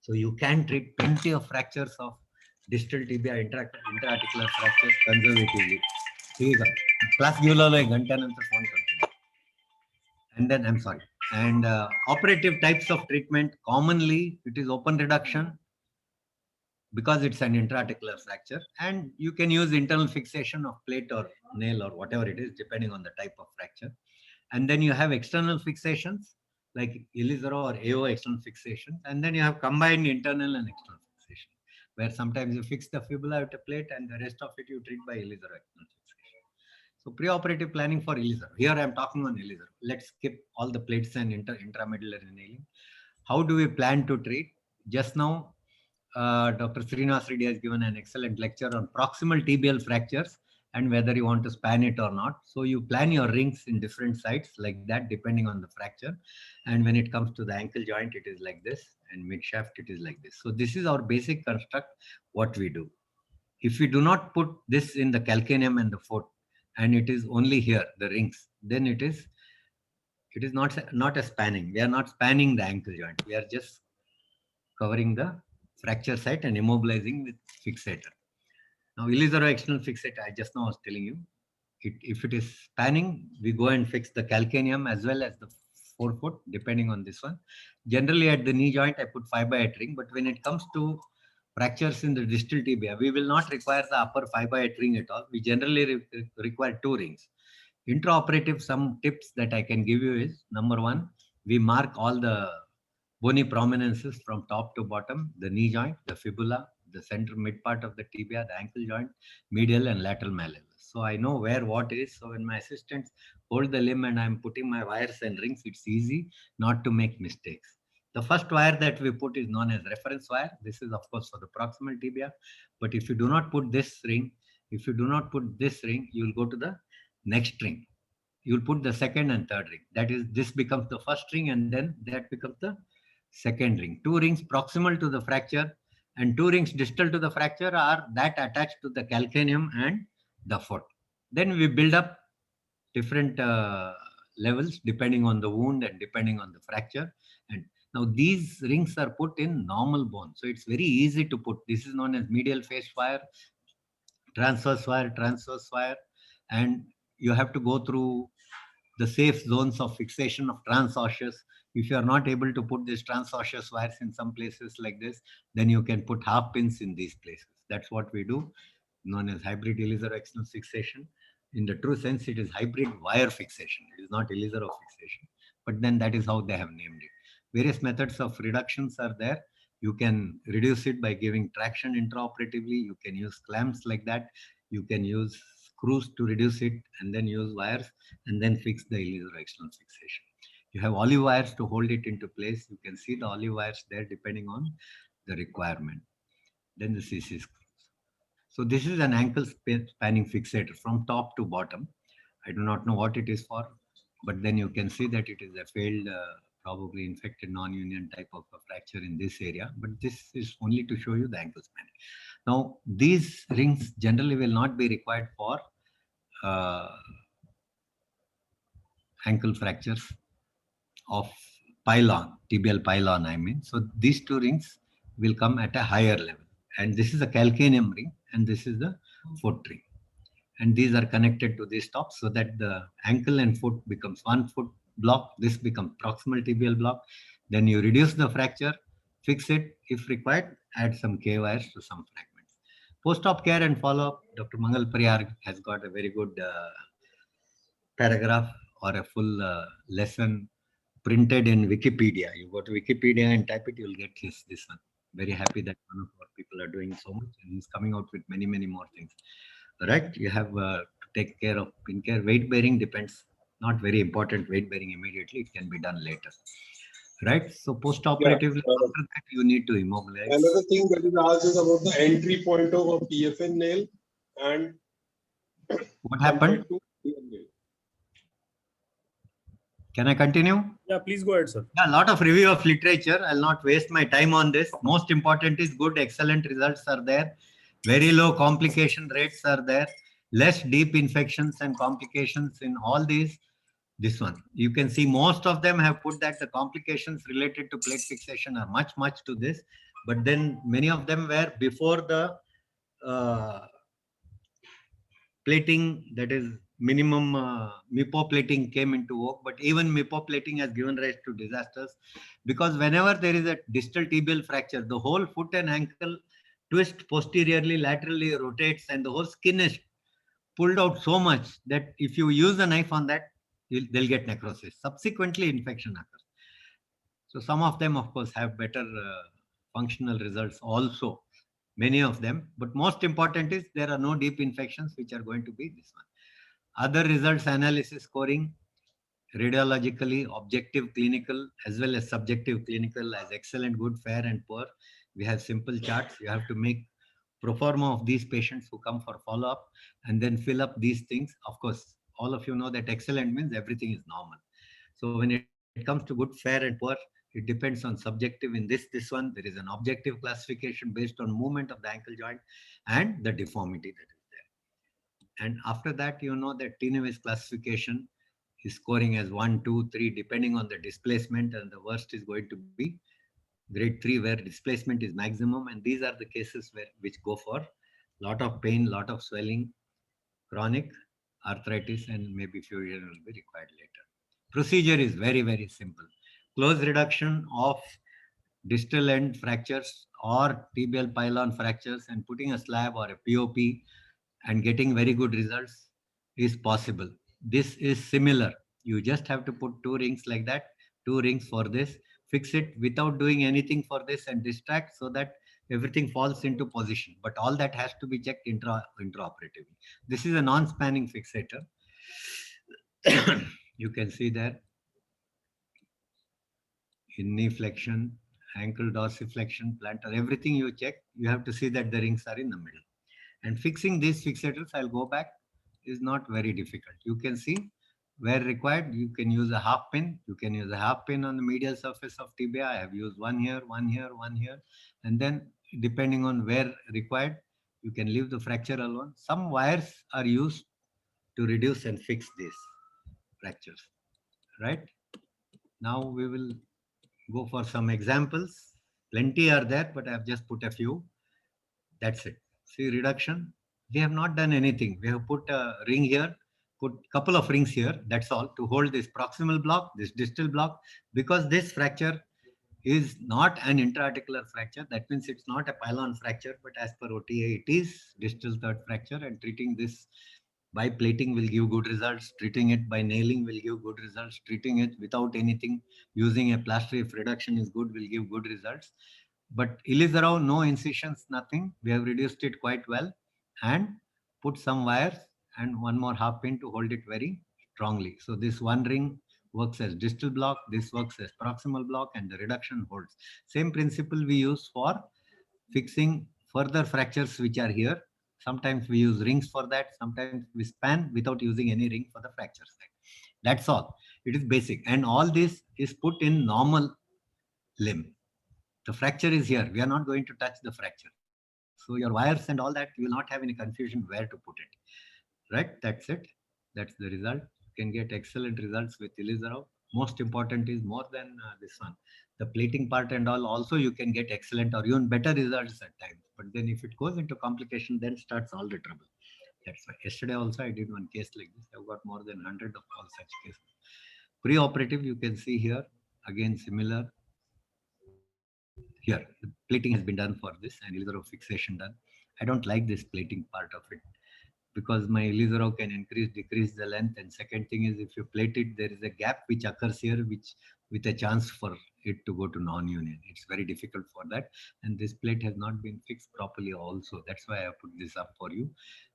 So you can treat plenty of fractures of distal tibia intra-articular fractures conservatively. ठीक है, class घेऊ लागलो, 1 घंट्यानंतर phone करतो. And then I'm sorry. And operative types of treatment, commonly it is open reduction because it's an intra-articular fracture, and you can use internal fixation of plate or nail or whatever it is, depending on the type of fracture. And then you have external fixations like Ilizaro or AO external fixation, and then you have combined internal and external fixation, where sometimes you fix the fibula with a plate and the rest of it you treat by Ilizaro external fixation. So preoperative planning for Ilizaro. Here I am talking on Ilizaro. Let's skip all the plates and intramedullary nailing. How do we plan to treat? Just now, Dr. Srinivas Reddy has given an excellent lecture on proximal tibial fractures and whether you want to span it or not. So you plan your rings in different sites like that, depending on the fracture. And when it comes to the ankle joint, it is like this, and mid shaft, it is like this. So this is our basic construct, what we do. If we do not put this in the calcaneum and the foot, and it is only here, the rings, then it is not a spanning. We are not spanning the ankle joint. We are just covering the fracture site and immobilizing with fixator. Now, Ilizaro external fixator, I just now was telling you, if it is spanning, we go and fix the calcaneum as well as the forefoot, depending on this one. Generally, at the knee joint, I put 5x8 ring, but when it comes to fractures in the distal tibia, we will not require the upper 5x8 ring at all. We generally require 2 rings. Intraoperative, some tips that I can give you is, number 1, we mark all the bony prominences from top to bottom, the knee joint, the fibula, the center mid part of the tibia, the ankle joint, medial and lateral malleolus. So I know where what is. So when my assistants hold the limb and I'm putting my wires and rings, it's easy not to make mistakes. The first wire that we put is known as reference wire. This is of course for the proximal tibia. But if you do not put this ring, you will go to the next ring. You'll put the second and third ring. That is, this becomes the first ring and then that becomes the second ring. 2 rings proximal to the fracture and 2 rings distal to the fracture are that attached to the calcaneum and the foot. Then we build up different levels depending on the wound and depending on the fracture. And now these rings are put in normal bone. So it's very easy to put. This is known as medial face wire, transverse wire, and you have to go through the safe zones of fixation of transosseous. If you are not able to put these transosseous wires in some places like this, then you can put half pins in these places. That's what we do, known as hybrid Ilizaro external fixation. In the true sense, it is hybrid wire fixation. It is not Ilizaro fixation, but then that is how they have named it. Various methods of reductions are there. You can reduce it by giving traction intraoperatively. You can use clamps like that. You can use screws to reduce it and then use wires and then fix the Ilizaro external fixation. You have olive wires to hold it into place. You can see the olive wires there depending on the requirement. Then the CC screws. So this is an ankle spanning fixator from top to bottom. I do not know what it is for, but then you can see that it is a failed, probably infected non-union type of a fracture in this area. But this is only to show you the ankle spanning. Now, these rings generally will not be required for ankle fractures of pylon, tibial pylon, I mean. So these 2 rings will come at a higher level. And this is a calcaneum ring and this is the foot ring. And these are connected to these tops so that the ankle and foot becomes 1 foot block. This becomes proximal tibial block. Then you reduce the fracture, fix it. If required, add some K wires to some fragments. Post-op care and follow-up, Dr. Mangal Pariyar has got a very good paragraph or a full lesson printed in Wikipedia. You go to Wikipedia and type it, you'll get this one. Very happy that one of our people are doing so much and he's coming out with many, many more things. Right? You have to take care of pin care. Weight bearing depends, not very important weight bearing immediately. It can be done later. Right? So post-operatively, after that, you need to immobilize. Another thing that is asked is about the entry point of a PFN nail and what happened? Can I continue? Yeah, please go ahead, sir. Yeah, a lot of review of literature. I'll not waste my time on this. Most important is good, excellent results are there. Very low complication rates are there. Less deep infections and complications in all these. This one, you can see most of them have put that the complications related to plate fixation are much to this. But then many of them were before the plating, that is minimum MIPO plating came into vogue, but even MIPO plating has given rise to disasters, because whenever there is a distal tibial fracture, the whole foot and ankle twist posteriorly, laterally, rotates, and the whole skin is pulled out so much that if you use a knife on that, they'll get necrosis. Subsequently, infection occurs. So some of them, of course, have better functional results also, many of them. But most important is there are no deep infections, which are going to be this one. Other results, analysis, scoring, radiologically, objective clinical, as well as subjective clinical, as excellent, good, fair, and poor. We have simple charts. You have to make pro forma of these patients who come for follow-up and then fill up these things. Of course, all of you know that excellent means everything is normal. So when it comes to good, fair, and poor, it depends on subjective. In this one, there is an objective classification based on movement of the ankle joint and the deformity that is there. And after that, you know that T-Nevis classification is scoring as 1, 2, 3, depending on the displacement, and the worst is going to be grade 3, where displacement is maximum. And these are the cases which go for lot of pain, lot of swelling, chronic arthritis, and maybe fusion will be required later. Procedure is very, very simple. Close reduction of distal end fractures or tibial pylon fractures and putting a slab or a POP and getting very good results is possible. This is similar. You just have to put 2 rings like that, 2 rings for this, fix it without doing anything for this and distract so that everything falls into position. But all that has to be checked intraoperatively. This is a non-spanning fixator. You can see there in knee flexion, ankle dorsiflexion, plantar, everything you check, you have to see that the rings are in the middle. And fixing these fixators, I'll go back, is not very difficult. You can see where required, you can use a half pin. You can use a half pin on the medial surface of tibia. I have used 1 here, 1 here, 1 here. And then depending on where required, you can leave the fracture alone. Some wires are used to reduce and fix these fractures, right? Now we will go for some examples. Plenty are there, but I have just put a few. That's it. See reduction. We have not done anything. We have put a ring here, put a couple of rings here. That's all to hold this proximal block, this distal block, because this fracture is not an intra-articular fracture. That means it's not a pylon fracture, but as per OTA, it is distal third fracture, and treating this by plating will give good results. Treating it by nailing will give good results. Treating it without anything, using a plaster if reduction is good, will give good results. But Elizarov, no incisions, nothing. We have reduced it quite well and put some wires and 1 more half pin to hold it very strongly. So this 1 ring works as distal block, this works as proximal block, and the reduction holds. Same principle we use for fixing further fractures which are here. Sometimes we use rings for that. Sometimes we span without using any ring for the fracture side. That's all. It is basic. And all this is put in normal limb. The fracture is here. We are not going to touch the fracture. So your wires and all that, you will not have any confusion where to put it. Right? That's it. That's the result. You can get excellent results with Elizarov. Most important is more than this one. The plating part and all, also you can get excellent or even better results at times. But then if it goes into complication, then starts all the trouble. That's why yesterday also I did one case like this. I've got more than 100 of all such cases. Pre-operative, you can see here, again similar. Here, the plating has been done for this and Elizarov fixation done. I don't like this plating part of it because my Elizarov can increase, decrease the length. And second thing is, if you plate it, there is a gap which occurs here, which with a chance for it to go to non-union. It's very difficult for that. And this plate has not been fixed properly also. That's why I put this up for you,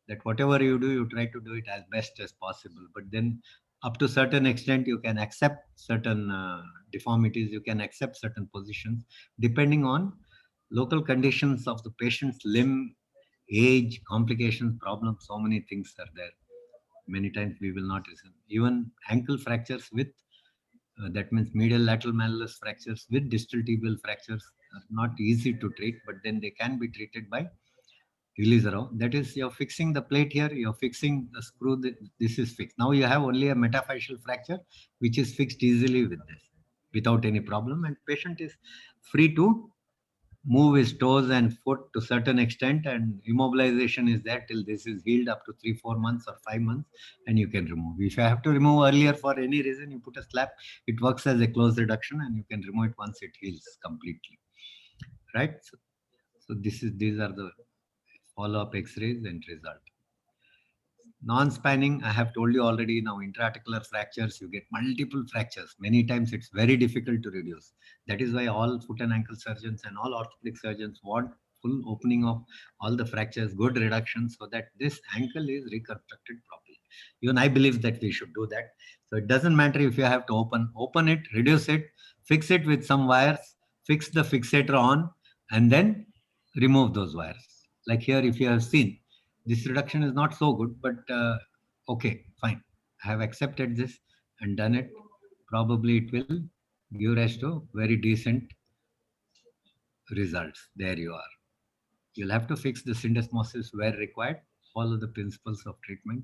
that whatever you do, you try to do it as best as possible. But then up to certain extent, you can accept certain deformities, you can accept certain positions, depending on local conditions of the patient's limb, age, complications, problems, so many things are there. Many times we will not listen. Even ankle fractures with, that means medial lateral malleolus fractures with distal tibial fractures are not easy to treat, but then they can be treated by Elizarov. That is, you're fixing the plate here, you're fixing the screw, this is fixed. Now you have only a metaphyseal fracture, which is fixed easily with this, without any problem, and patient is free to move his toes and foot to certain extent, and immobilization is there till this is healed up to 3-4 months or 5 months, and you can remove. If you have to remove earlier for any reason, you put a slap, it works as a close reduction, and you can remove it once it heals completely, right? So these are the follow-up x-rays and result. Non-spanning, I have told you already. Now intra-articular fractures, you get multiple fractures. Many times it's very difficult to reduce. That is why all foot and ankle surgeons and all orthopedic surgeons want full opening of all the fractures, good reduction, so that this ankle is reconstructed properly. Even I believe that we should do that. So it doesn't matter if you have to open it, reduce it, fix it with some wires, fix the fixator on, and then remove those wires. Like here, if you have seen, this reduction is not so good, but okay, fine. I have accepted this and done it. Probably it will give rise to very decent results. There you are. You'll have to fix the syndesmosis where required. Follow the principles of treatment.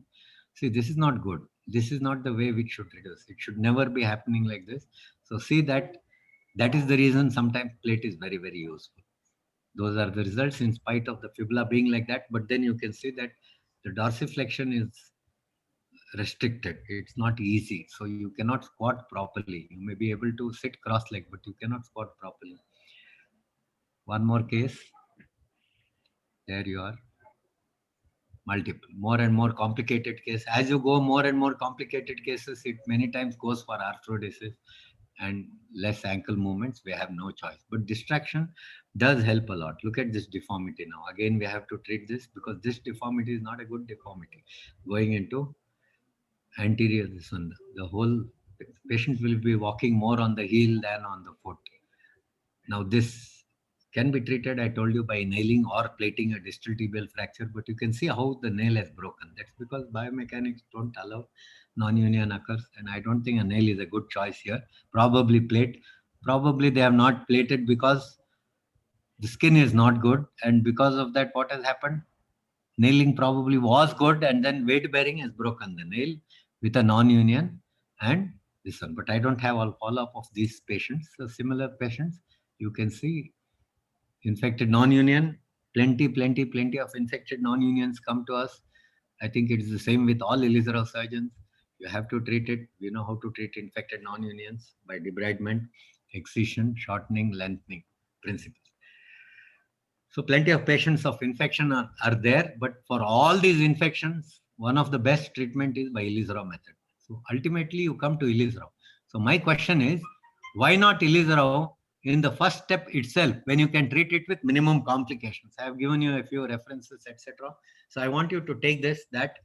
See, this is not good. This is not the way we should reduce. It should never be happening like this. So see that is the reason sometimes plate is very, very useful. Those are the results in spite of the fibula being like that. But then you can see that the dorsiflexion is restricted. It's not easy. So you cannot squat properly. You may be able to sit cross-legged, but you cannot squat properly. One more case. There you are. Multiple, more and more complicated case. As you go more and more complicated cases, it many times goes for arthrodesis and less ankle movements. We have no choice. But distraction does help a lot. Look at this deformity now. Again, we have to treat this because this deformity is not a good deformity. Going into anterior, this one, the whole patient will be walking more on the heel than on the foot. Now this can be treated, I told you, by nailing or plating a distal tibial fracture, but you can see how the nail has broken. That's because biomechanics don't allow non-union occurs, and I don't think a nail is a good choice here. Probably plate. Probably they have not plated because the skin is not good, and because of that, what has happened? Nailing probably was good, and then weight bearing has broken the nail with a non-union and this one. But I don't have all follow-up of these patients. So similar patients, you can see infected non-union, plenty of infected non-unions come to us. I think it is the same with all Elizarov surgeons. You have to treat it. We know how to treat infected non-unions by debridement, excision, shortening, lengthening principles. So plenty of patients of infection are there, but for all these infections, one of the best treatment is by Elizarov method. So ultimately you come to Elizarov. So my question is, why not Elizarov in the first step itself when you can treat it with minimum complications? I have given you a few references, etc. So I want you to take this, that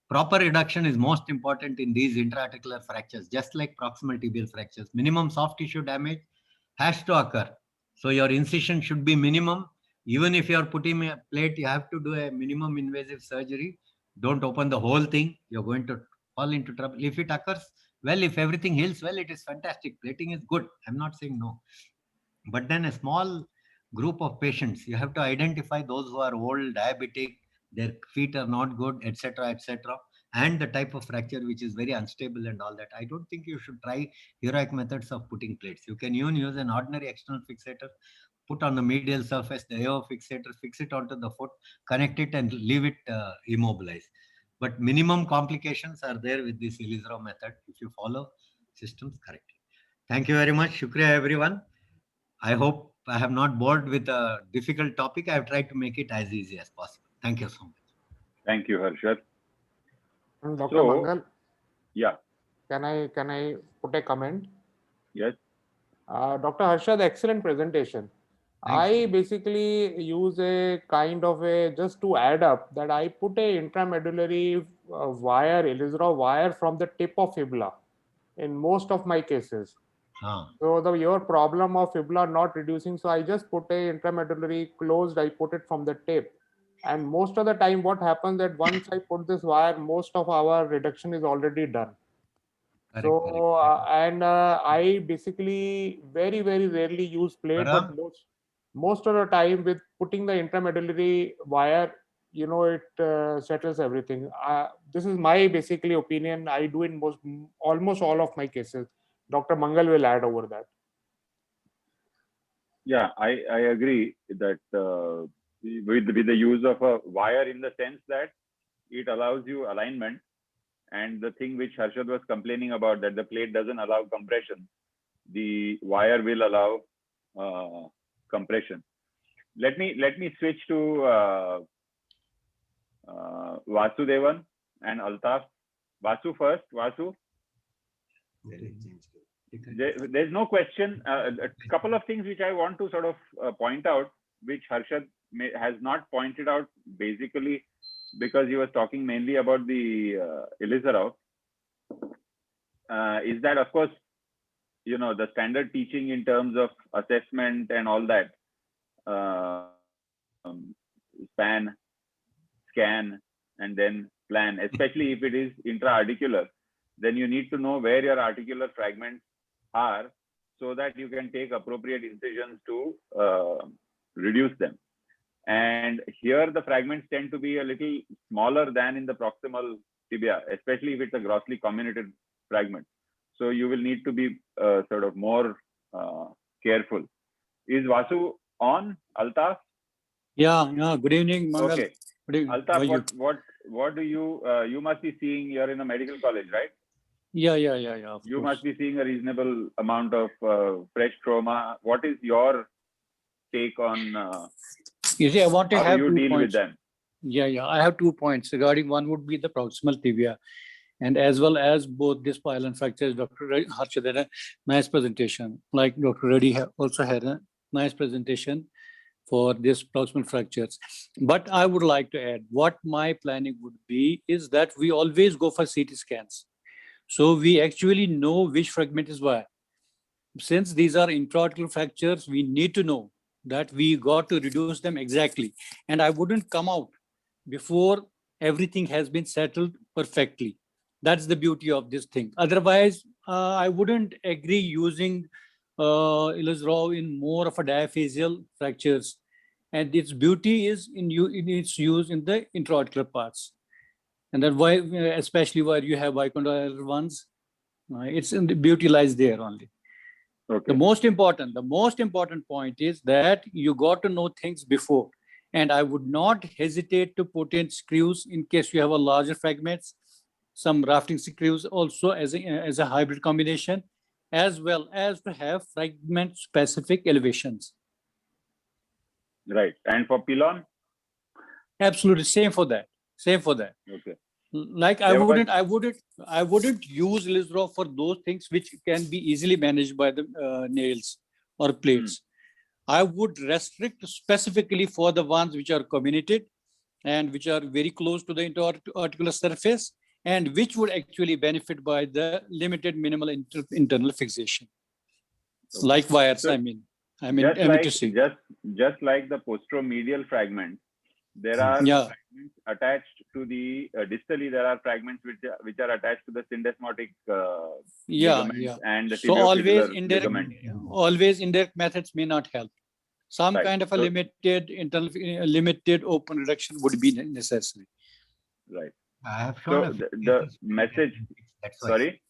proper reduction is most important in these intra-articular fractures, just like proximal tibial fractures. Minimum soft tissue damage has to occur. So your incision should be minimum. Even if you are putting a plate, you have to do a minimum invasive surgery. Don't open the whole thing. You're going to fall into trouble. If it occurs, well, if everything heals well, it is fantastic. Plating is good. I'm not saying no. But then a small group of patients, you have to identify those who are old, diabetic, their feet are not good, etc., and the type of fracture which is very unstable and all that. I don't think you should try heroic methods of putting plates. You can even use an ordinary external fixator, put on the medial surface, the AO fixator, fix it onto the foot, connect it and leave it immobilized. But minimum complications are there with this Elizarov method if you follow systems correctly. Thank you very much. Shukriya, everyone. I hope I have not bored with a difficult topic. I have tried to make it as easy as possible. Thank you so much. Thank you, Harshad. Dr. So, Mangal, yeah, can I put a comment? yes. Dr. Harshad, excellent presentation. Thanks. I basically use a kind of a, just to add up, that I put a intramedullary wire, Elizarov wire from the tip of fibula in most of my cases. So your problem of fibula not reducing, so I just put a intramedullary closed, I put it from the tip. And most of the time what happens that once I put this wire, most of our reduction is already done. So I basically very rarely use plate, but most of the time with putting the intramedullary wire, you know, it settles everything. This is my basically opinion. I do in almost all of my cases. Dr. Mangal will add over that. Yeah, I agree that with the use of a wire, in the sense that it allows you alignment, and the thing which Harshad was complaining about, that the plate doesn't allow compression, the wire will allow compression. Let me switch to Vasudevan and Altaf. Vasu first. Vasu. There's no question. A couple of things which I want to sort of point out, which Harshad has not pointed out, basically because he was talking mainly about the Elizarov, is that, of course, you know, the standard teaching in terms of assessment and all that, span, scan, and then plan, especially if it is intra-articular, then you need to know where your articular fragments are so that you can take appropriate incisions to reduce them. And here the fragments tend to be a little smaller than in the proximal tibia, especially if it's a grossly comminuted fragment. So you will need to be sort of more careful. Is Vasu on? Altaf? Yeah. Good evening, Mangal. Okay. Good evening. Altaf, what do you must be seeing? You're in a medical college, right? Yeah. You must be seeing a reasonable amount of fresh trauma. What is your take on you see, I want to how have you 2 deal points. with them? Yeah. I have 2 points regarding. One would be the proximal tibia, and as well as both this pylon fractures. Dr. Harshad had a nice presentation. Like Dr. Reddy also had a nice presentation for this proximal fractures. But I would like to add, what my planning would be is that we always go for CT scans. So we actually know which fragment is where. Since these are intra-articular fractures, we need to know that we got to reduce them exactly. And I wouldn't come out before everything has been settled perfectly. That's the beauty of this thing. Otherwise, I wouldn't agree using Elizarov in more of a diaphyseal fractures. And its beauty is in its use in the intra-articular parts. And that's why, especially where you have bicondylar ones, it's in the beauty lies there only. Okay. The most important point is that you got to know things before. And I would not hesitate to put in screws in case you have a larger fragments, some rafting screws also as a hybrid combination, as well as to have fragment specific elevations. Right. And for pilon? Absolutely same for that. Okay. Like I wouldn't use Elizarov for those things which can be easily managed by the nails or plates. I would restrict specifically for the ones which are comminuted and which are very close to the intra-articular surface, and which would actually benefit by the limited minimal internal fixation. Okay. Like wires, So, I mean to see. Just like the posteromedial fragments, there are fragments attached to the distally. There are fragments which are attached to the syndesmotic ligaments and the so tibiofibular always indirect methods may not help. Some Right. kind of a limited open reduction would be necessary. Right. I have shown So the message. Sorry.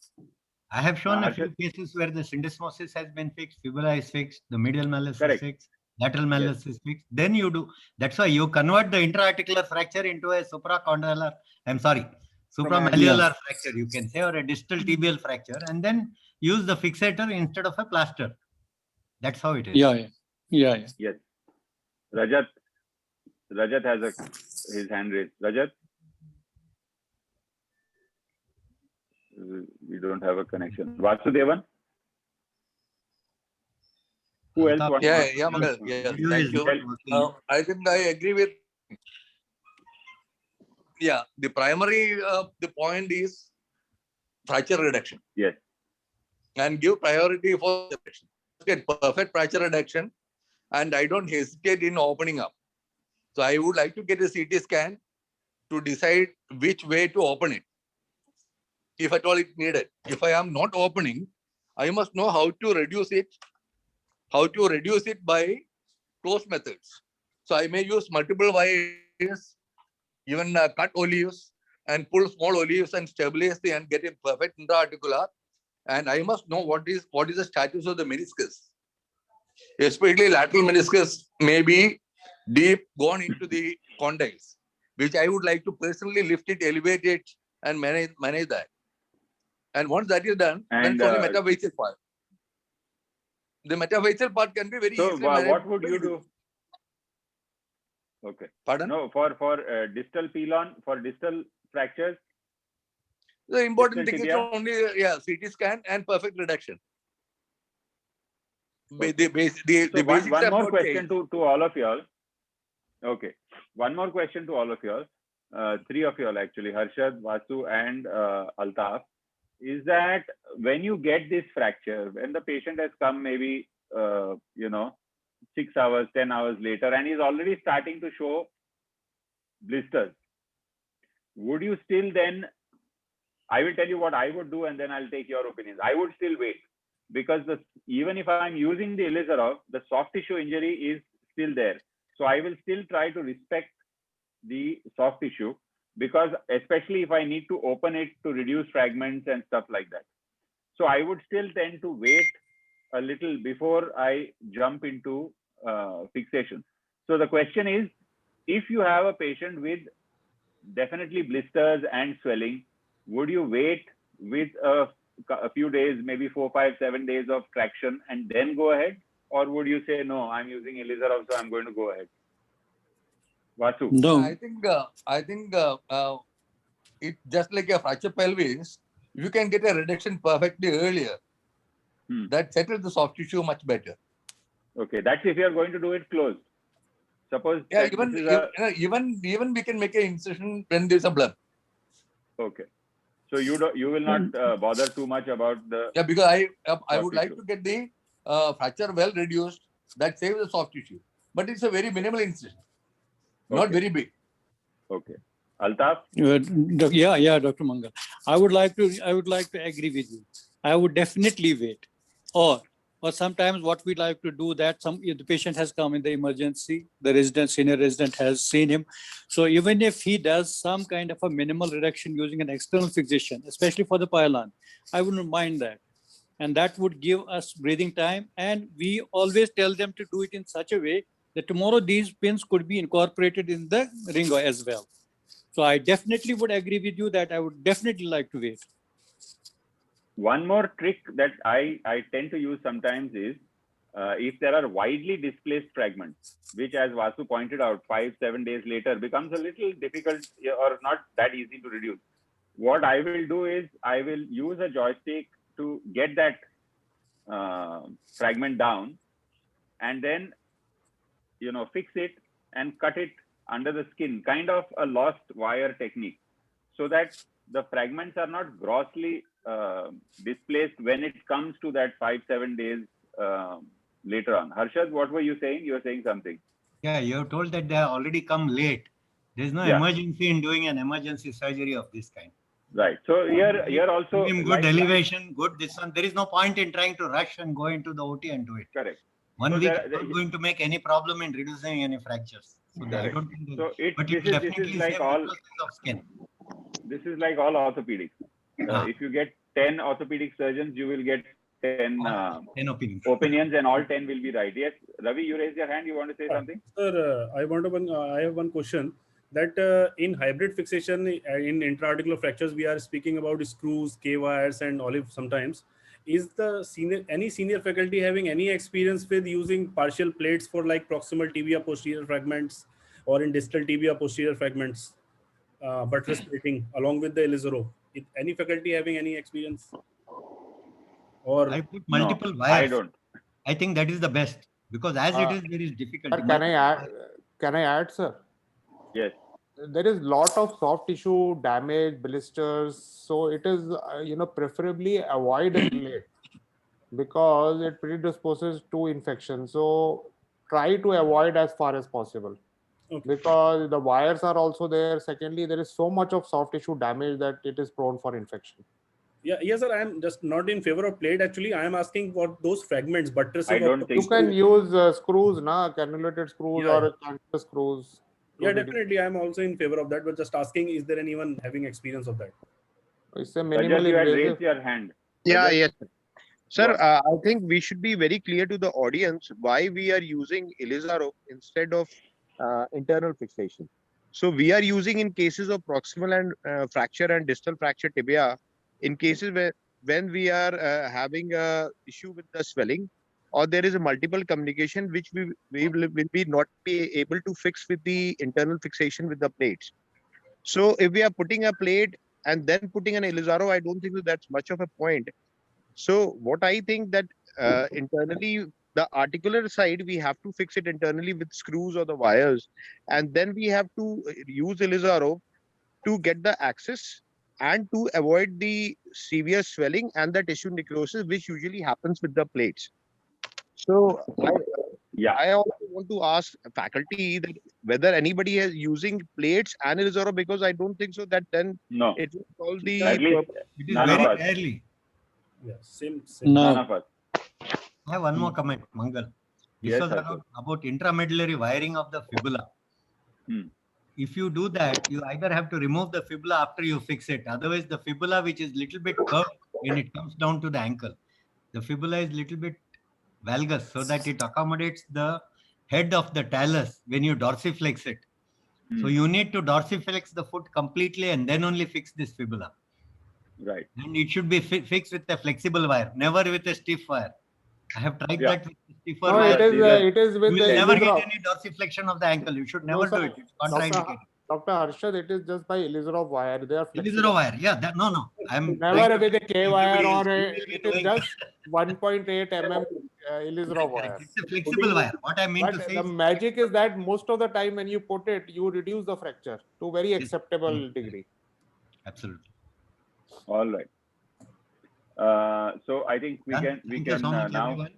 I have shown a few cases where the syndesmosis has been fixed, fibula is fixed, the medial malleus is fixed, lateral malleus is fixed. Then you do. That's why you convert the intra-articular fracture into a supramalleolar fracture, you can say, or a distal tibial fracture, and then use the fixator instead of a plaster. That's how it is. Yeah. Yes. Rajat has his hand raised. Rajat? We don't have a connection. Vasudevan? Who else wants Yeah, thank you. I think I agree with. Yeah, the primary the point is fracture reduction. Yes. And give priority for reduction. Get perfect fracture reduction, and I don't hesitate in opening up. So I would like to get a CT scan to decide which way to open it, if at all it's needed. If I am not opening, I must know how to reduce it. How to reduce it by close methods. So I may use multiple wires, even cut olives and pull small olives and stabilize the and get a perfect intra-articular. And I must know what is the status of the meniscus. especially lateral meniscus may be deep gone into the condyles, which I would like to personally lift it, elevate it, and manage that. And once that is done, then And it's only metaphyseal part. The metaphyseal part can be very so easily managed. what would you do? Okay. Pardon? No, for distal pilon, for distal fractures. The important thing is tibia? only CT scan and perfect reduction. Okay. The basics one have more not question changed. to all of y'all. Okay. One more question to all of y'all. Three of y'all actually, Harshad, Vasu, and Altaf, is that when you get this fracture, when the patient has come maybe 6 hours, 10 hours later, and is already starting to show blisters, would you still then, I will tell you what I would do and then I'll take your opinions. I would still wait, because even if I'm using the Ilizarov, the soft tissue injury is still there. So I will still try to respect the soft tissue, because especially if I need to open it to reduce fragments and stuff like that. So I would still tend to wait a little before I jump into fixation. So the question is, if you have a patient with definitely blisters and swelling, would you wait with a few days, maybe 4, 5, 7 days of traction and then go ahead? Or would you say, no, I'm using Ilizarov, so I'm going to go ahead? Vasu? No. I think it just like a fracture pelvis, you can get a reduction perfectly earlier. That settles the soft tissue much better. Okay, that's if you are going to do it closed. Suppose even we can make an incision when there's a blood. Okay, so you will not bother too much about the because I would like to get the fracture well reduced, that saves the soft tissue, but it's a very minimal incision, not very big. Okay, Altaf? Yeah, Dr. Mangal. I would like to agree with you. I would definitely wait. Or sometimes what we like to do that if the patient has come in the emergency, the senior resident has seen him. So even if he does some kind of a minimal reduction using an external fixation, especially for the pylon, I wouldn't mind that. And that would give us breathing time. And we always tell them to do it in such a way that tomorrow these pins could be incorporated in the ring as well. So I definitely would agree with you that I would definitely like to wait. One more trick that I tend to use sometimes is if there are widely displaced fragments, which as Vasu pointed out, 5, 7 days later becomes a little difficult or not that easy to reduce. What I will do is I will use a joystick to get that fragment down and then, fix it and cut it under the skin, kind of a lost wire technique, so that the fragments are not grossly displaced when it comes to that 5, 7 days later on. Harshad, what were you saying? You were saying something. Yeah, you have told that they have already come late. There's no emergency in doing an emergency surgery of this kind. Right. So here also good elevation, good this one. There is no point in trying to rush and go into the OT and do it. Correct. 1 week is not going to make any problem in reducing any fractures. So I don't think so this is like all of skin. This is like all orthopedics. If you get 10 orthopedic surgeons, you will get 10 opinions, and all 10 will be right. Yes, Ravi, you raised your hand. You want to say something? Sir, I have one question. That in hybrid fixation, in intra-articular fractures, we are speaking about screws, K-wires, and olive sometimes. Is any senior faculty having any experience with using partial plates for like proximal tibia posterior fragments or in distal tibia posterior fragments, buttress plating along with the Ilizarov? Any faculty having any experience? Or I put multiple wires. I don't. I think that is the best, because as it is, there is difficulty. Can I add, sir? Yes. There is lot of soft tissue damage, blisters. So it is, preferably avoid a plate because it predisposes to infection. So try to avoid as far as possible. Okay. Because the wires are also there. Secondly, there is so much of soft tissue damage that it is prone for infection. Yeah, yes, sir. I am just not in favor of plate. Actually, I am asking for those fragments, buttressing. I don't think you can use screws, cannulated screws or cancer screws. Yeah, definitely. I am also in favor of that. But just asking, is there anyone having experience of that? It's a minimally you had raised your hand. Yeah, yes. Sir, I think we should be very clear to the audience why we are using Ilizarov instead of internal fixation. So we are using in cases of proximal and fracture and distal fracture tibia, in cases where when we are having a issue with the swelling, or there is a multiple communication which we will be not be able to fix with the internal fixation with the plates. So if we are putting a plate and then putting an Ilizarov, I don't think that that's much of a point. So what I think that internally, the articular side, we have to fix it internally with screws or the wires. And then we have to use Ilizarov to get the access and to avoid the severe swelling and the tissue necrosis, which usually happens with the plates. So I also want to ask faculty that whether anybody is using plates and Ilizarov, because I don't think so that then No. it will solve the At least It is none of very us. rarely. Yeah, same. None of us. I have one more comment, Mangal. This Yes, was Harshad. about intramedullary wiring of the fibula. If you do that, you either have to remove the fibula after you fix it. Otherwise, the fibula, which is little bit curved when it comes down to the ankle, the fibula is little bit valgus so that it accommodates the head of the talus when you dorsiflex it. So you need to dorsiflex the foot completely and then only fix this fibula. Right. And it should be fixed with a flexible wire, never with a stiff wire. I have tried that with a stiffer No, wire. it is with You the will never get Ilizarov. any dorsiflexion of the ankle. You should never No, do sir. it. It's contraindicated. Dr. Harshad, it is just by Ilizarov wire. They are flexible. Ilizarov wire. Yeah, that, no. I'm Never with a K wire or Everybody it is just 1.8 mm Ilizarov wire. It's a flexible wire. What I mean to But say the is magic is that most of the time when you put it, you reduce the fracture to very acceptable degree. Absolutely. All right. So I think we Done. can Thank you so much, now. everyone.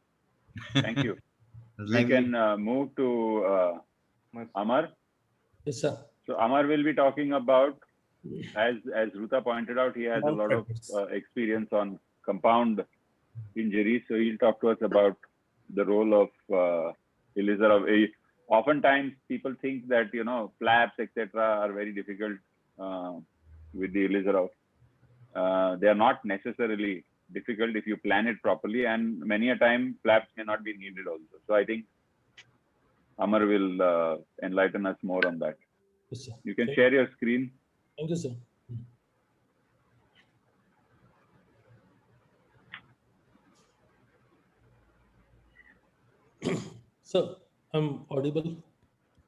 Thank you. We Lively. can move to Amar. Yes, sir. So Amar will be talking about, as Ruta pointed out, he has a lot of experience on compound injuries. So he'll talk to us about the role of Ilizarov. Oftentimes people think that flaps etc. are very difficult with the Ilizarov. They are not necessarily difficult if you plan it properly, and many a time flaps may not be needed also. So I think Amar will enlighten us more on that. Yes, sir. You can share your screen. Thank you, sir. So I'm audible.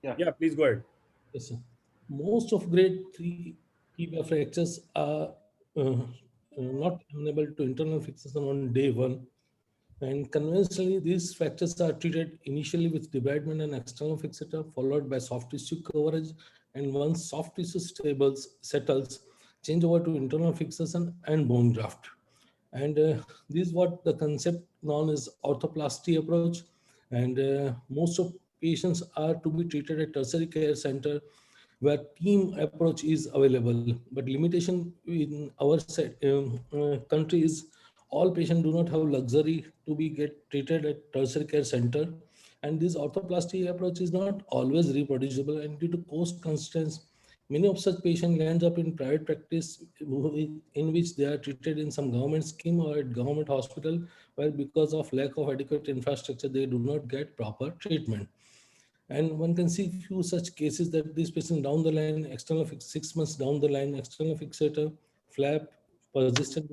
Yeah, please go ahead. Yes, sir. Most of grade 3 tibia fractures are not amenable to internal fixation on day 1. And conventionally, these fractures are treated initially with debridement and external fixator, followed by soft tissue coverage. And once soft tissue settles, change over to internal fixation and bone graft. And this is what the concept known as orthoplasty approach. And most of patients are to be treated at tertiary care center where team approach is available. But limitation in our country is all patients do not have luxury to be get treated at tertiary care center. And this orthoplasty approach is not always reproducible, and due to cost constraints, many of such patients ends up in private practice in which they are treated in some government scheme or at government hospital, where because of lack of adequate infrastructure, they do not get proper treatment. And one can see few such cases that this patient down the line, external 6 months down the line, external fixator, flap, persistent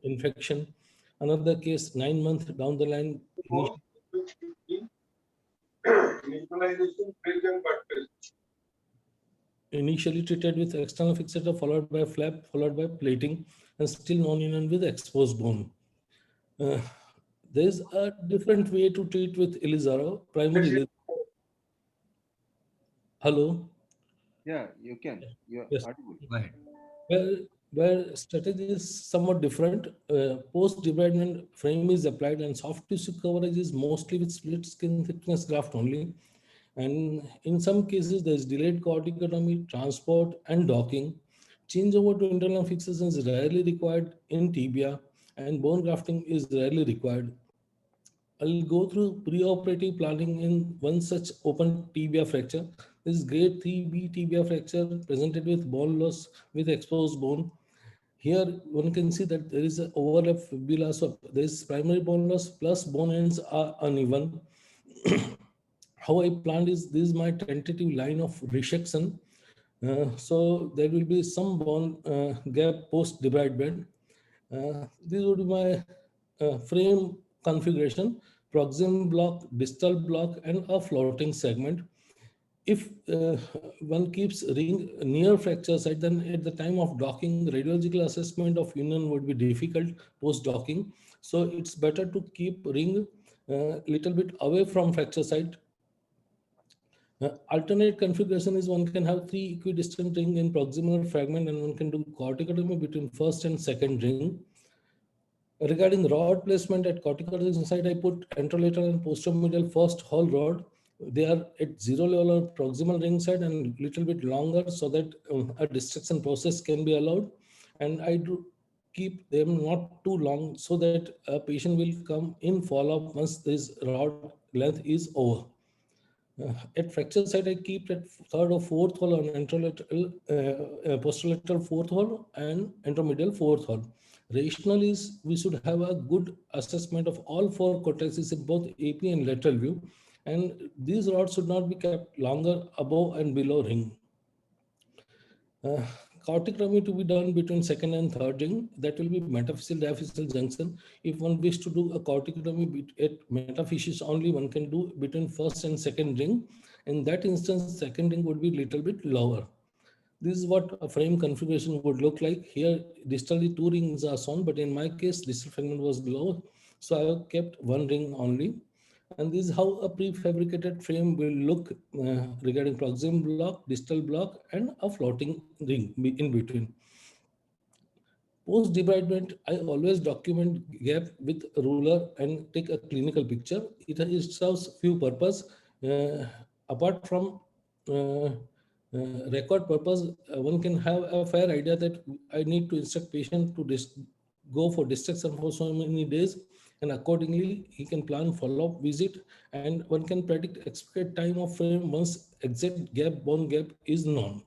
infection. Another case, 9 months down the line, initially treated with external fixator, followed by flap, followed by plating, and still non-union with exposed bone. There's a different way to treat with Ilizarov, primary Ilizarov. Hello? Yeah, you can. You're Yes. audible. Go ahead. Where strategy is somewhat different. Post-debridement frame is applied and soft tissue coverage is mostly with split skin thickness graft only. And in some cases, there is delayed corticotomy, transport, and docking. Change over to internal fixation is rarely required in tibia, and bone grafting is rarely required. I'll go through preoperative planning in one such open tibia fracture. This is grade 3B tibia fracture presented with bone loss with exposed bone. here one can see that there is an overlap fibula, so there is primary bone loss plus bone ends are uneven. How I planned is, this is my tentative line of resection. So there will be some bone gap post debridement. This would be my frame configuration: proximal block, distal block, and a floating segment. If one keeps ring near fracture site, then at the time of docking, radiological assessment of union would be difficult post docking. So it's better to keep ring little bit away from fracture site. Alternate configuration is one can have 3 equidistant ring in proximal fragment, and one can do corticotomy between first and second ring. Regarding rod placement at corticotomy site, I put anterolateral and posteromedial first whole rod. They are at 0 level or proximal ring side and little bit longer, so that a dissection process can be allowed. And I do keep them not too long, so that a patient will come in follow-up once this rod length is over. At fracture site, I keep at third or fourth hole on anterolateral, posterolateral fourth hole and anteromedial fourth hole. Rationale is we should have a good assessment of all 4 cortices in both AP and lateral view, and these rods should not be kept longer above and below ring. Corticotomy to be done between second and third ring, that will be metaphyseal diaphyseal junction. If one wishes to do a corticotomy at metaphysis only, one can do between first and second ring. In that instance, second ring would be little bit lower. This is what a frame configuration would look like. Here, distally 2 rings are shown, but in my case, distal fragment was low, so I have kept 1 ring only. And this is how a prefabricated frame will look regarding proximal block, distal block, and a floating ring in between. Post debridement, I always document gap with a ruler and take a clinical picture. It serves few purpose. Apart from record purpose, one can have a fair idea that I need to instruct patient to go for dissection for so many days, and accordingly he can plan follow-up visit, and one can predict expected time of frame once exact gap, bone gap is known.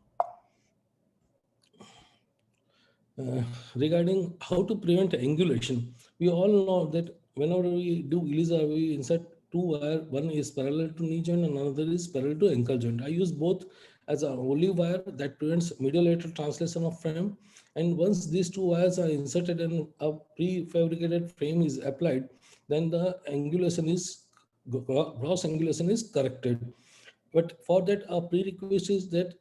Regarding how to prevent angulation, we all know that whenever we do ELISA, we insert 2 wire, one is parallel to knee joint and another is parallel to ankle joint. I use both as an olive wire that prevents mediolateral translation of frame. And once these 2 wires are inserted and a prefabricated frame is applied, then the angulation is, gross angulation is corrected. But for that, a prerequisite is that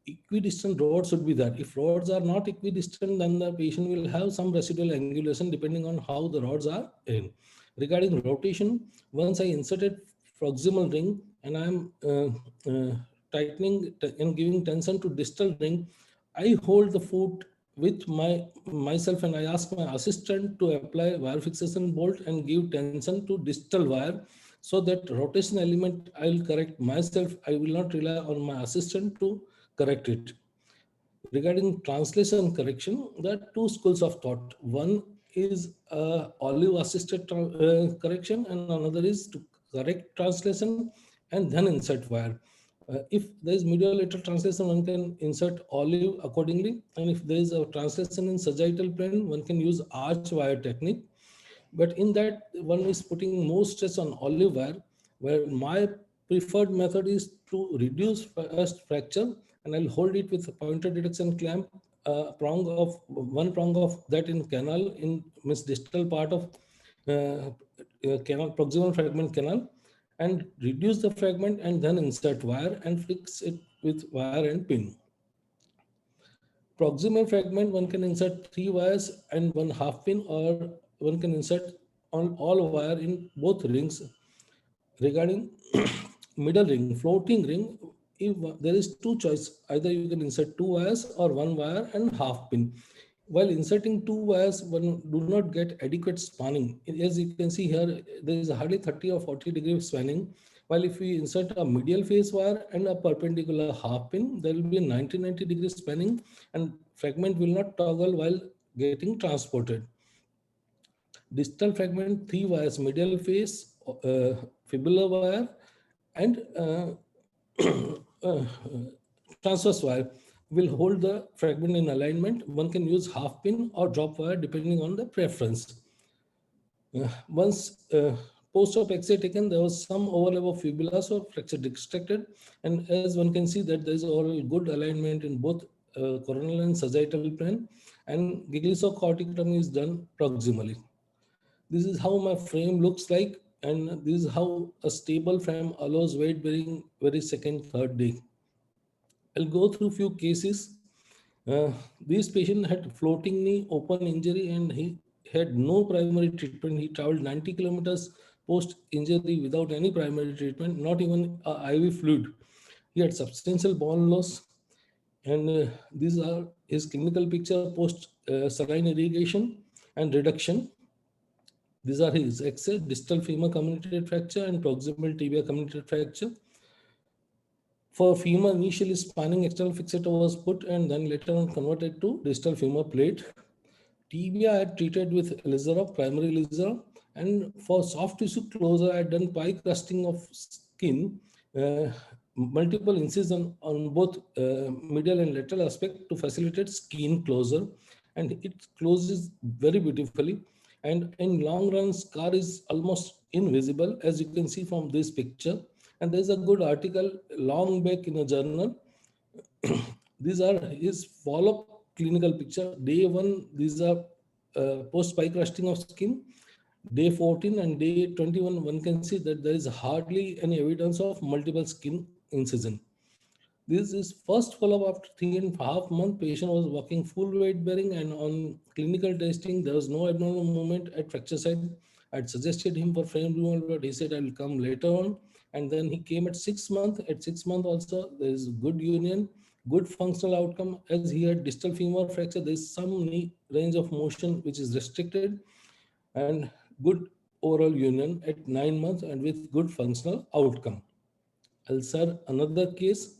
equidistant rods should be there. If rods are not equidistant, then the patient will have some residual angulation depending on how the rods are in. Regarding rotation, once I inserted proximal ring and I'm tightening and giving tension to distal ring, I hold the foot with myself and I ask my assistant to apply wire fixation bolt and give tension to distal wire, so that rotation element I will correct myself. I will not rely on my assistant to correct it. Regarding translation correction, there are 2 schools of thought. One is olive assisted correction, and another is to correct translation and then insert wire. If there is mediolateral translation, one can insert olive accordingly, and if there is a translation in sagittal plane, one can use arch wire technique. But in that, one is putting more stress on olive wire, where my preferred method is to reduce first fracture, and I'll hold it with a pointer detection clamp, one prong of that in canal, in distal part of canal, proximal fragment canal, and reduce the fragment and then insert wire and fix it with wire and pin. Proximal fragment, one can insert 3 wires and 1 half pin, or one can insert on all wire in both rings. Regarding middle ring, floating ring, if there is 2 choices, either you can insert 2 wires or 1 wire and half pin. While inserting 2 wires, one do not get adequate spanning. As you can see here, there is hardly 30 or 40 degree spanning. While if we insert a medial face wire and a perpendicular half pin, there will be a 90 degree spanning, and fragment will not toggle while getting transported. Distal fragment, 3 wires, medial face, fibular wire, and transverse wire. will hold the fragment in alignment. One can use half pin or drop wire depending on the preference. Once post-op X-ray taken, there was some overlap of fibulas or fracture extracted, and as one can see that there is overall good alignment in both coronal and sagittal plane, and Giglisov corticotomy is done proximally. This is how my frame looks like, and this is how a stable frame allows weight bearing very second, third day. I'll go through few cases. This patient had floating knee open injury and he had no primary treatment. He traveled 90 kilometers post injury without any primary treatment, not even IV fluid. He had substantial bone loss, and these are his clinical picture post saline irrigation and reduction. These are his X-ray, distal femur comminuted fracture and proximal tibia comminuted fracture. For femur, initially spanning external fixator was put and then later on converted to distal femur plate. Tibia I had treated with Elizarov, primary Elizarov, and for soft tissue closure, I had done pie crusting of skin, multiple incision on both medial and lateral aspect to facilitate skin closure, and it closes very beautifully. And in long run, scar is almost invisible, as you can see from this picture. And there's a good article long back in a journal. These are his follow-up clinical picture. Day 1, these are post pie crusting of skin. Day 14 and day 21, one can see that there is hardly any evidence of multiple skin incision. This is first follow-up after 3.5 months. Patient was walking full weight bearing, and on clinical testing, there was no abnormal movement at fracture site. I had suggested him for frame removal, but he said I will come later on. And then he came at 6 months. At 6 months also, there is good union, good functional outcome. As he had distal femur fracture, there is some knee range of motion which is restricted, and good overall union at 9 months and with good functional outcome. I'll share another case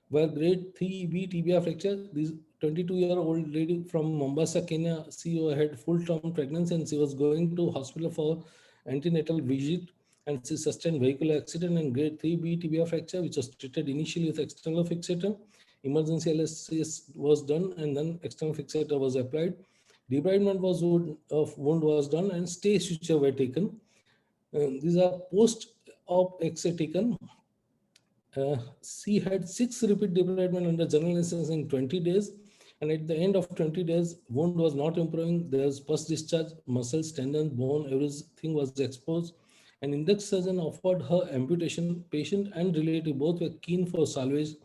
where grade 3B tibia fracture. This 22-year-old lady from Mombasa, Kenya, she had full-term pregnancy and she was going to hospital for antenatal visit, and she sustained vehicular accident and grade 3B tibia fracture, which was treated initially with external fixator. Emergency LSCS was done and then external fixator was applied. Debridement of wound was done and stay suture were taken. These are post-op X-ray taken. She had 6 repeat debridement under general anesthesia in 20 days. And at the end of 20 days, wound was not improving. There was post-discharge, muscles, tendons, bone, everything was exposed. An index surgeon offered her amputation. Patient and relative both were keen for salvage.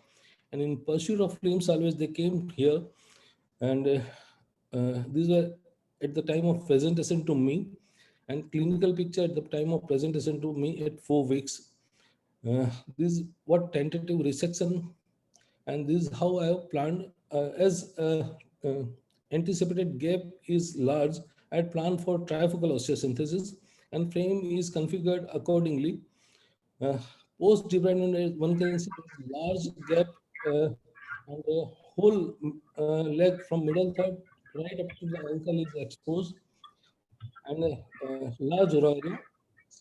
And in pursuit of limb salvage, they came here. And these were at the time of presentation to me. And clinical picture at the time of presentation to me at 4 weeks. This is what tentative resection, and this is how I have planned. As anticipated gap is large, I had planned for trifocal osteosynthesis, and frame is configured accordingly. Post debridement, one can see large gap and the whole leg from middle third right up to the ankle is exposed, and a large area.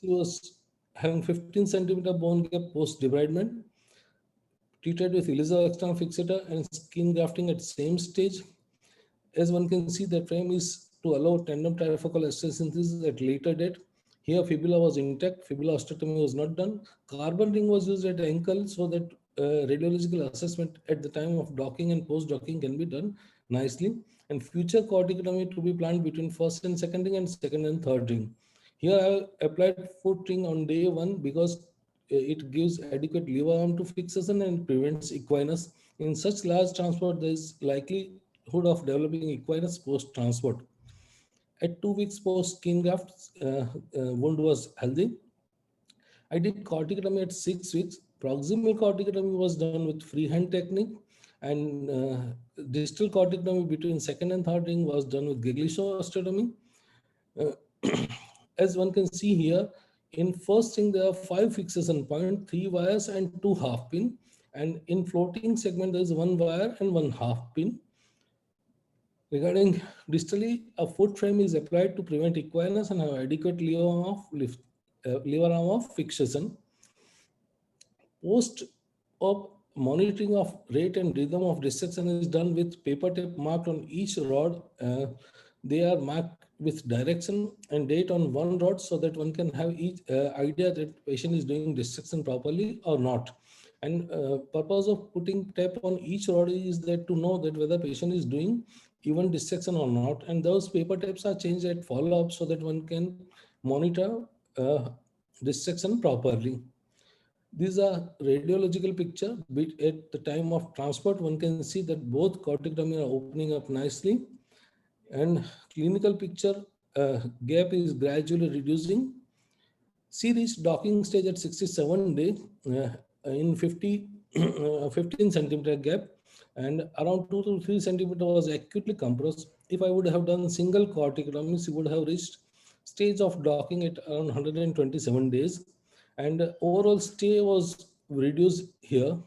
She was having 15 centimeter bone gap post debridement, treated with Elizarov external fixator and skin grafting at same stage. As one can see, the frame is to allow tandem trifocal osteosynthesis at later date. Here fibula was intact, fibula osteotomy was not done. Carbon ring was used at ankle so that radiological assessment at the time of docking and post docking can be done nicely. And future corticotomy to be planned between first and second ring and second and third ring. Here I applied foot ring on day 1 because it gives adequate lever arm to fixation and prevents equinus. In such large transport, there is likelihood of developing equinus post-transport. At 2 weeks post skin graft, wound was healthy. I did corticotomy at 6 weeks. Proximal corticotomy was done with freehand technique, and distal corticotomy between second and third ring was done with Giglisov osteotomy. As one can see here, in first ring there are 5 fixation points, 3 wires and 2 half pin, and in floating segment there is 1 wire and 1 half pin. Regarding distally, a foot frame is applied to prevent equinus and have adequate lever arm of fixation. Post-op monitoring of rate and rhythm of dissection is done with paper tape marked on each rod. They are marked with direction and date on one rod so that one can have each idea that patient is doing dissection properly or not. And purpose of putting tape on each rod is that to know that whether patient is doing even dissection or not. And those paper tapes are changed at follow-up so that one can monitor dissection properly. These are radiological picture. At the time of transport, one can see that both corticectomy are opening up nicely, and clinical picture gap is gradually reducing. C reached docking stage at 67 days in 15 centimeter gap, and around 2 to 3 centimeter was acutely compressed. If I would have done single corticectomy, she would have reached stage of docking at around 127 days, and overall stay was reduced here.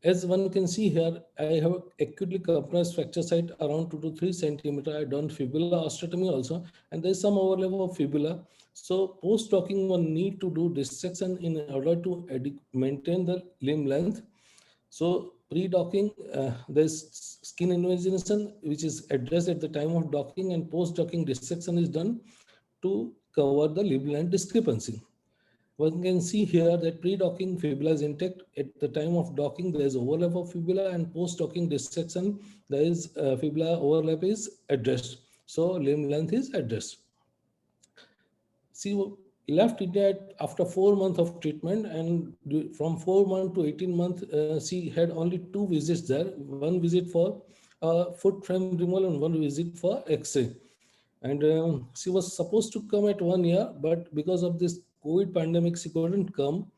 As one can see here, I have acutely compressed fracture site around 2 to 3 centimeter. I done fibula osteotomy also, and there is some overlap of fibula. So post-docking, one need to do dissection in order to maintain the limb length. So pre-docking, there's skin invasion, which is addressed at the time of docking, and post-docking dissection is done to cover the limb length discrepancy. One can see here that pre-docking fibula is intact. At the time of docking, there is overlap of fibula, and post-docking dissection, there is fibula overlap is addressed. So limb length is addressed. She left India after 4 months of treatment, and from 4 months to 18 months, she had only 2 visits there. One visit for foot frame removal and one visit for X-ray. And she was supposed to come at 1 year, but because of this COVID pandemic, she couldn't come.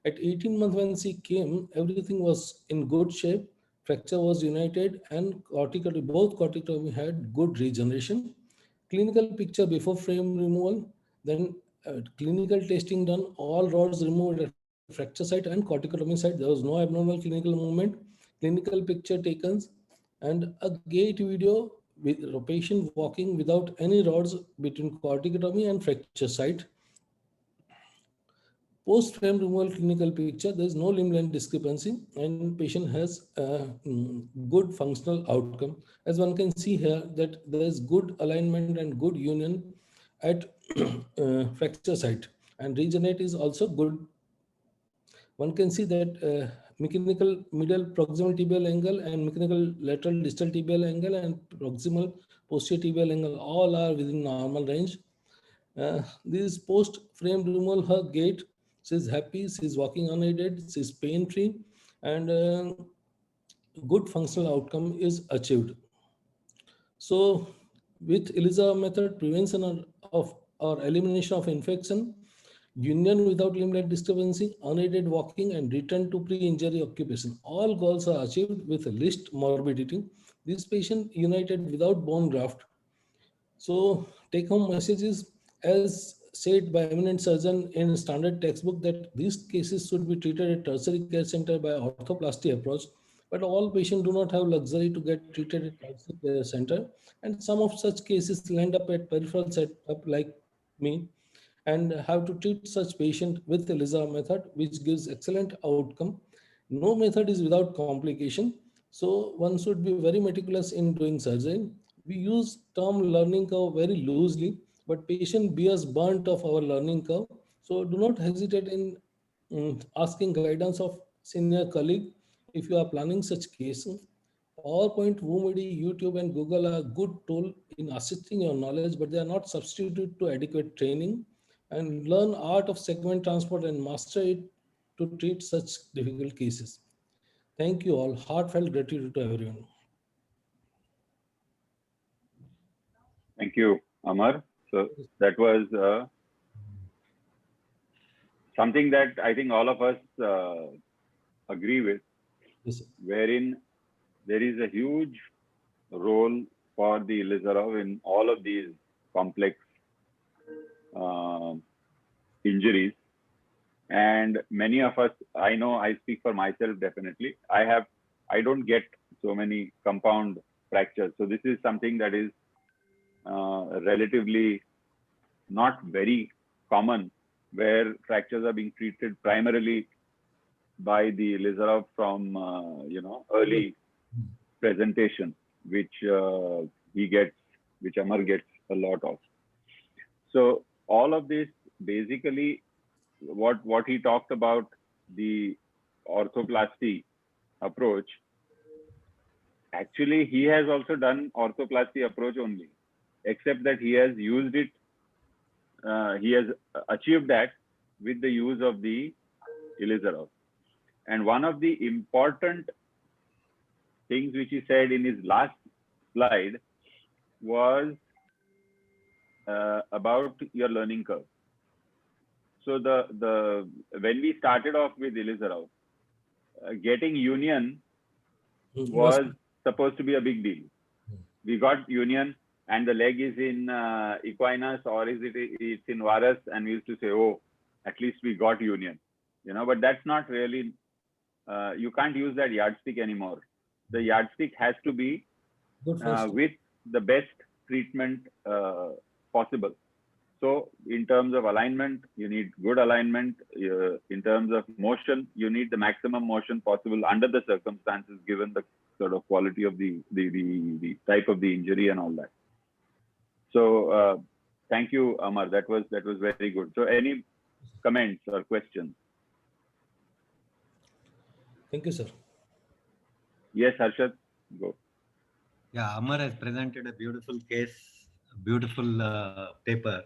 At 18 months when she came, everything was in good shape. Fracture was united, and both corticectomy had good regeneration. Clinical picture before frame removal, then clinical testing done, all rods removed at fracture site and corticectomy site. There was no abnormal clinical movement. Clinical picture taken, and a gait video with a patient walking without any rods between corticectomy and fracture site. Post frame removal clinical picture, there is no limb length discrepancy, and patient has good functional outcome. As one can see here, that there is good alignment and good union at fracture site, and regenerate is also good. One can see that mechanical middle proximal tibial angle and mechanical lateral distal tibial angle and proximal posterior tibial angle all are within normal range. This post frame removal, her gait, she's happy, she's walking unaided, she's pain free, and good functional outcome is achieved. So with ELISA method, prevention of or elimination of infection, union without limb length discrepancy, unaided walking, and return to pre-injury occupation. All goals are achieved with least morbidity. This patient united without bone graft. So take home message is, as said by eminent surgeon in standard textbook, that these cases should be treated at tertiary care center by orthoplasty approach. But all patients do not have luxury to get treated at tertiary care center. And some of such cases land up at peripheral setup like me, and have to treat such patient with the ELISA method, which gives excellent outcome. No method is without complication. So one should be very meticulous in doing surgery. We use term learning curve very loosely, but patient bears burnt of our learning curve. So do not hesitate in asking guidance of senior colleague if you are planning such cases. PowerPoint, WooMidi, YouTube, and Google are good tool in assisting your knowledge, but they are not substitute to adequate training. And learn art of segment transport and master it to treat such difficult cases. Thank you all. Heartfelt gratitude to everyone. Thank you, Amar. So that was something that I think all of us agree with, yes, wherein there is a huge role for the ELISAROV in all of these complex injuries. And many of us, I know, I speak for myself definitely, I don't get so many compound fractures. So this is something that is relatively not very common, where fractures are being treated primarily by the Ilizarov from early presentation, which which Amar gets a lot of. So all of this basically, what he talked about, the orthoplasty approach, actually he has also done orthoplasty approach only, except that he has used it, he has achieved that with the use of the Ilizarov. And one of the important things which he said in his last slide was about your learning curve. So when we started off with Ilizarov, getting union was supposed to be a big deal. We got union and the leg is in equinus, or it's in varus, and we used to say, oh, at least we got union, but that's not really, you can't use that yardstick anymore. The yardstick has to be with the best treatment possible. So in terms of alignment, you need good alignment. In terms of motion, you need the maximum motion possible under the circumstances, given the sort of quality of the type of the injury and all that. So thank you, Amar. That was very good. So any comments or questions? Thank you, sir. Yes, Harshad, go. Yeah, Amar has presented a beautiful case, a beautiful paper,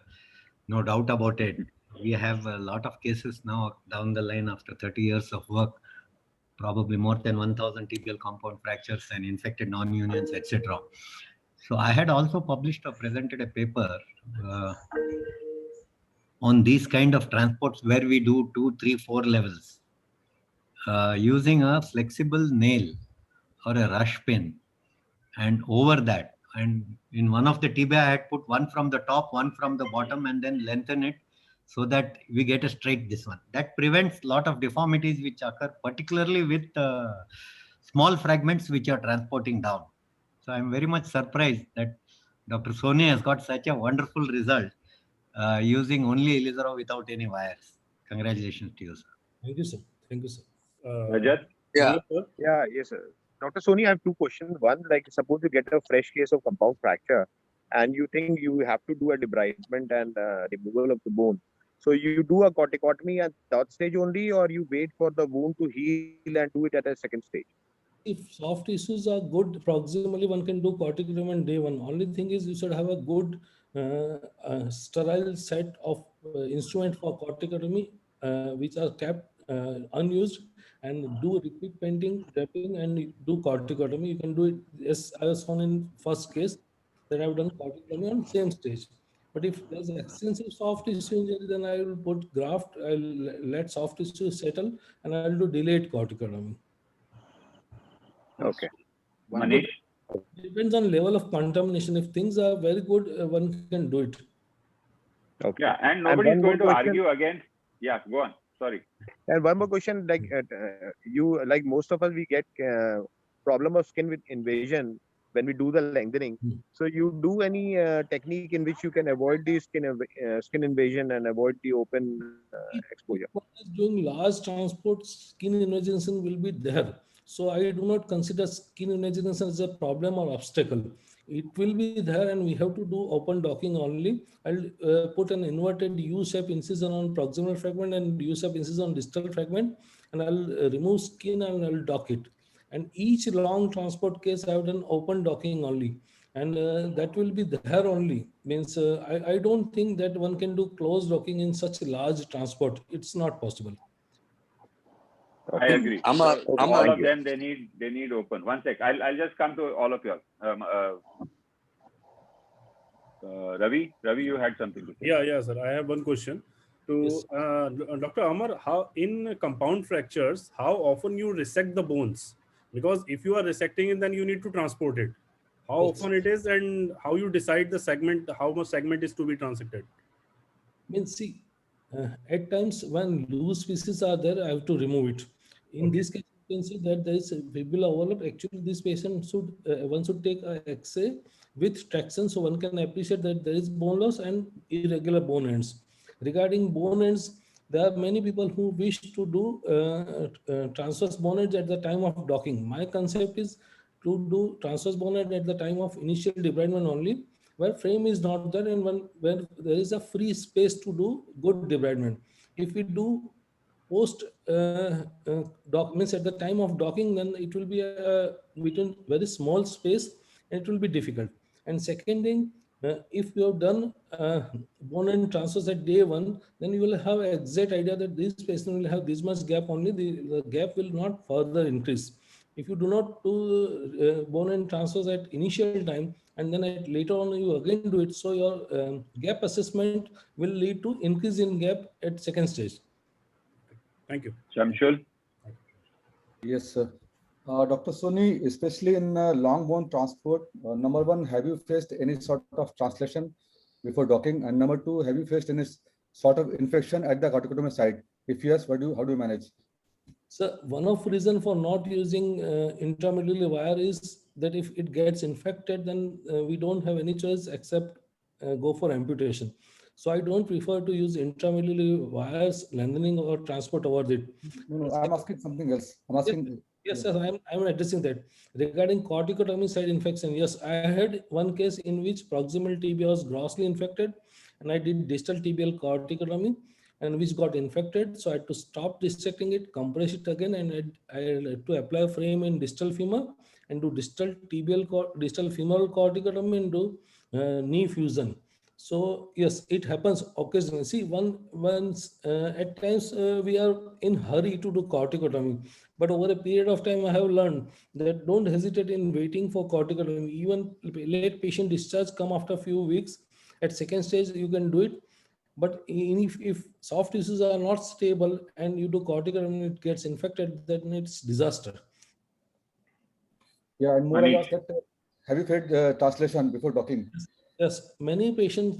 no doubt about it. We have a lot of cases now down the line after 30 years of work, probably more than 1,000 tibial compound fractures and infected non-unions, etc. So I had also published or presented a paper on these kind of transports where we do 2, 3, 4 levels using a flexible nail or a rush pin, and over that, and in one of the tibia I had put one from the top, one from the bottom, and then lengthen it so that we get a straight this one. That prevents a lot of deformities which occur, particularly with small fragments which are transporting down. So I'm very much surprised that Dr. Soni has got such a wonderful result using only Ilizarov without any wires. Congratulations to you, sir. Thank you, sir. Thank you, sir. Rajat? Yeah. Yes, sir. Dr. Soni, I have two questions. One, like suppose you get a fresh case of compound fracture and you think you have to do a debridement and removal of the bone. So you do a corticotomy at that stage only, or you wait for the wound to heal and do it at a second stage? If soft tissues are good, proximally one can do corticotomy on day one. Only thing is you should have a good sterile set of instrument for corticotomy which are kept unused, and do repeat painting, draping, and do corticotomy. You can do it, as I was shown in first case that I've done corticotomy on same stage. But if there's extensive soft tissue injury, then I will put graft, I'll let soft tissue settle, and I'll do delayed corticotomy. Okay. Manish? Depends on level of contamination. If things are very good, one can do it. Okay. Yeah, and nobody is going to argue against. Yeah, go on. Sorry. And one more question, like you, like most of us, we get problem of skin with invasion when we do the lengthening. So you do any technique in which you can avoid the skin invasion and avoid the open exposure? Doing large transport, skin invasion will be there. So I do not consider skin invasion as a problem or obstacle. It will be there, and we have to do open docking only. I'll put an inverted U-shape incision on proximal fragment and U-shape incision on distal fragment, and I'll remove skin and I'll dock it. And each long transport case, I have done open docking only, and that will be there only. Means I don't think that one can do closed docking in such a large transport. It's not possible. I agree. Amar, all of them, they need open. One sec. I'll just come to all of you. Ravi, you had something to say. Yeah, sir. I have one question to Yes. Dr. Amar. How in compound fractures, how often you resect the bones? Because if you are resecting it, then you need to transport it. How Yes. often it is, and how you decide the segment, how much segment is to be transected? Means see, at times when loose pieces are there, I have to remove it. In this case, you can see that there is a fibula overlap. Actually, this patient should one should take a X-ray with traction, so one can appreciate that there is bone loss and irregular bone ends. Regarding bone ends, there are many people who wish to do transverse bonnets at the time of docking. My concept is to do transverse bonnet at the time of initial debridement only, where frame is not there and where there is a free space to do good debridement. If we do post dock, means at the time of docking, then it will be a between very small space and it will be difficult. And second thing, if you have done bonnet transfers at day one, then you will have an exact idea that this patient will have this much gap only, the gap will not further increase. If you do not do bonnet transfers at initial time and then later on you again do it, so your gap assessment will lead to increase in gap at second stage. Thank you. Shamshul? Yes, sir. Dr. Soni, especially in long bone transport, number one, have you faced any sort of translation before docking? And number two, have you faced any sort of infection at the corticotomy site? If yes, how do you manage? So one of the reason for not using intramedullary wire is that if it gets infected, then we don't have any choice except go for amputation. So I don't prefer to use intramedullary wires, lengthening or transport over it. No, I'm asking something else. I'm asking. Yes, I'm addressing that. Regarding corticotomy site infection, yes, I had one case in which proximal tibia was grossly infected, and I did distal tibial corticotomy, and which got infected. So I had to stop dissecting it, compress it again, and I had to apply frame in distal femur and do distal femoral corticotomy and do knee fusion. So yes, it happens occasionally. See, once at times we are in hurry to do corticotomy, but over a period of time, I have learned that don't hesitate in waiting for corticotomy. Even late patient discharge come after a few weeks. At second stage, you can do it. But if soft tissues are not stable and you do corticotomy, it gets infected, then it's disaster. Yeah, and more I asked that, have you faced translation before docking? Yes, many patients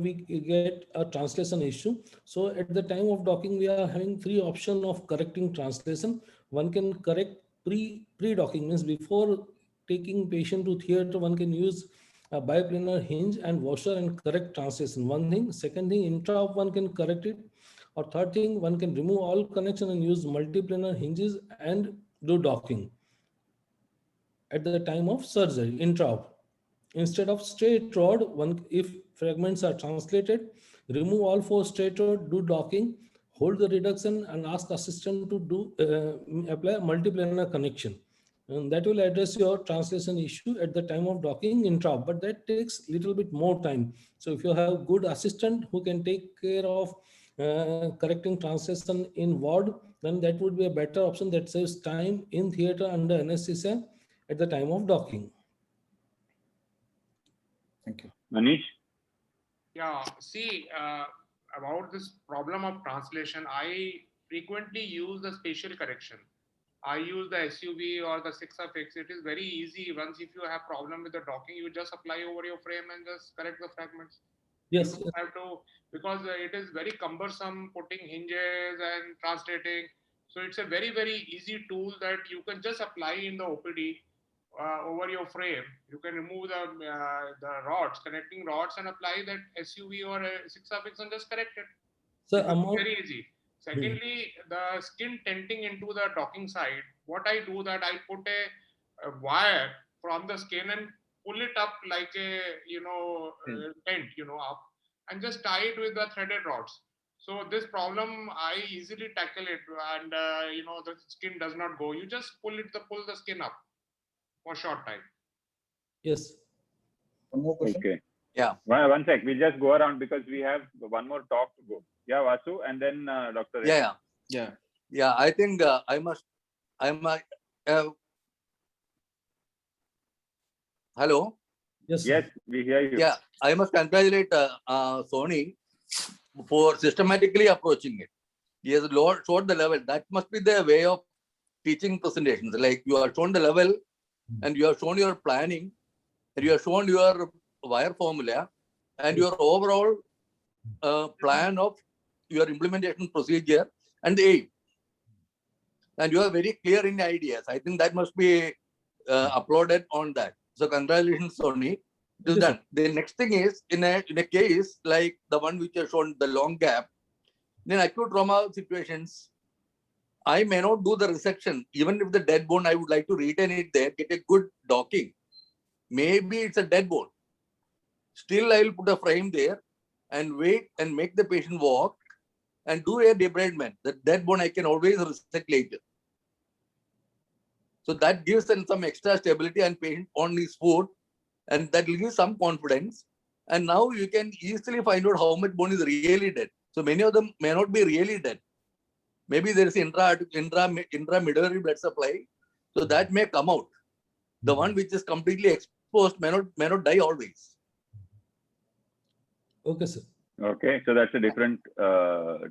we get a translation issue. So at the time of docking, we are having three options of correcting translation. One can correct pre-docking, means before taking patient to theater, one can use a biplanar hinge and washer and correct translation. One thing. Second thing, intra-op one can correct it. Or third thing, one can remove all connection and use multiplanar hinges and do docking at the time of surgery, intra-op. Instead of straight rod, if fragments are translated, remove all four straight rod, do docking, hold the reduction and ask assistant to apply multiplanar connection. And that will address your translation issue at the time of docking intra, but that takes a little bit more time. So if you have good assistant who can take care of correcting translation in ward, then that would be a better option that saves time in theater under anesthesia at the time of docking. Thank you. Manish? Yeah, see, about this problem of translation, I frequently use the spatial correction. I use the SUV or the 6FX. It is very easy. Once if you have problem with the docking, you just apply over your frame and just correct the fragments. Yes. You have to, because it is very cumbersome putting hinges and translating. So it's a very, very easy tool that you can just apply in the OPD. Over your frame, you can remove the rods, connecting rods, and apply that SUV or a 6FX and just correct it. So very easy. Secondly, the skin tenting into the docking side. What I do that I put a wire from the skin and pull it up like a tent, up, and just tie it with the threaded rods. So this problem I easily tackle it, and the skin does not go. You just pull the skin up for short time. Yes. One more question. Okay. Yeah. One sec. We'll just go around because we have one more talk to go. Yeah, Vasu, and then Dr. Yeah. I think hello. Yes. Yes, we hear you. Yeah, I must congratulate Soni for systematically approaching it. He has showed the level. That must be the way of teaching presentations. Like you have shown the level, and you have shown your planning, and you have shown your wire formula, and your overall plan of your implementation procedure and the aim. And you are very clear in ideas. I think that must be uploaded on that. So congratulations, Soni. It is done. The next thing is in a case like the one which has shown the long gap, In acute trauma situations, I may not do the resection. Even if the dead bone, I would like to retain it there, get a good docking. Maybe it's a dead bone. Still, I will put a frame there and wait and make the patient walk and do a debridement. The dead bone I can always resect later. So that gives them some extra stability and patient on his foot, and that will give some confidence. And now you can easily find out how much bone is really dead. So many of them may not be really dead. Maybe there is intramedullary blood supply, so that may come out. The one which is completely exposed may not die always. Okay, sir. Okay, so that's a different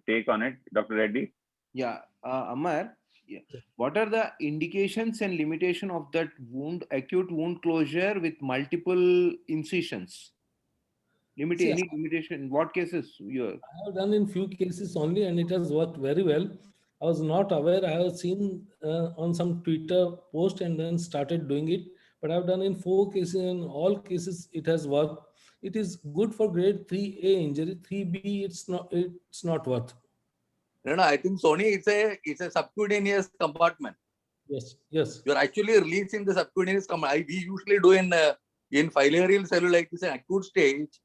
take on it, Dr. Reddy. Yeah, Amar, yeah. What are the indications and limitation of that wound, acute wound closure with multiple incisions? See, Any limitation? What cases you are? I have done in few cases only, and it has worked very well. I was not aware. I have seen on some Twitter post and then started doing it. But I've done in 4 cases. In all cases, it has worked. It is good for grade 3A injury. 3B, it's not worth. No, I think Sony, it's a subcutaneous compartment. Yes, yes. You're actually releasing the subcutaneous compartment. We usually do in filarial cellulitis, an acute stage,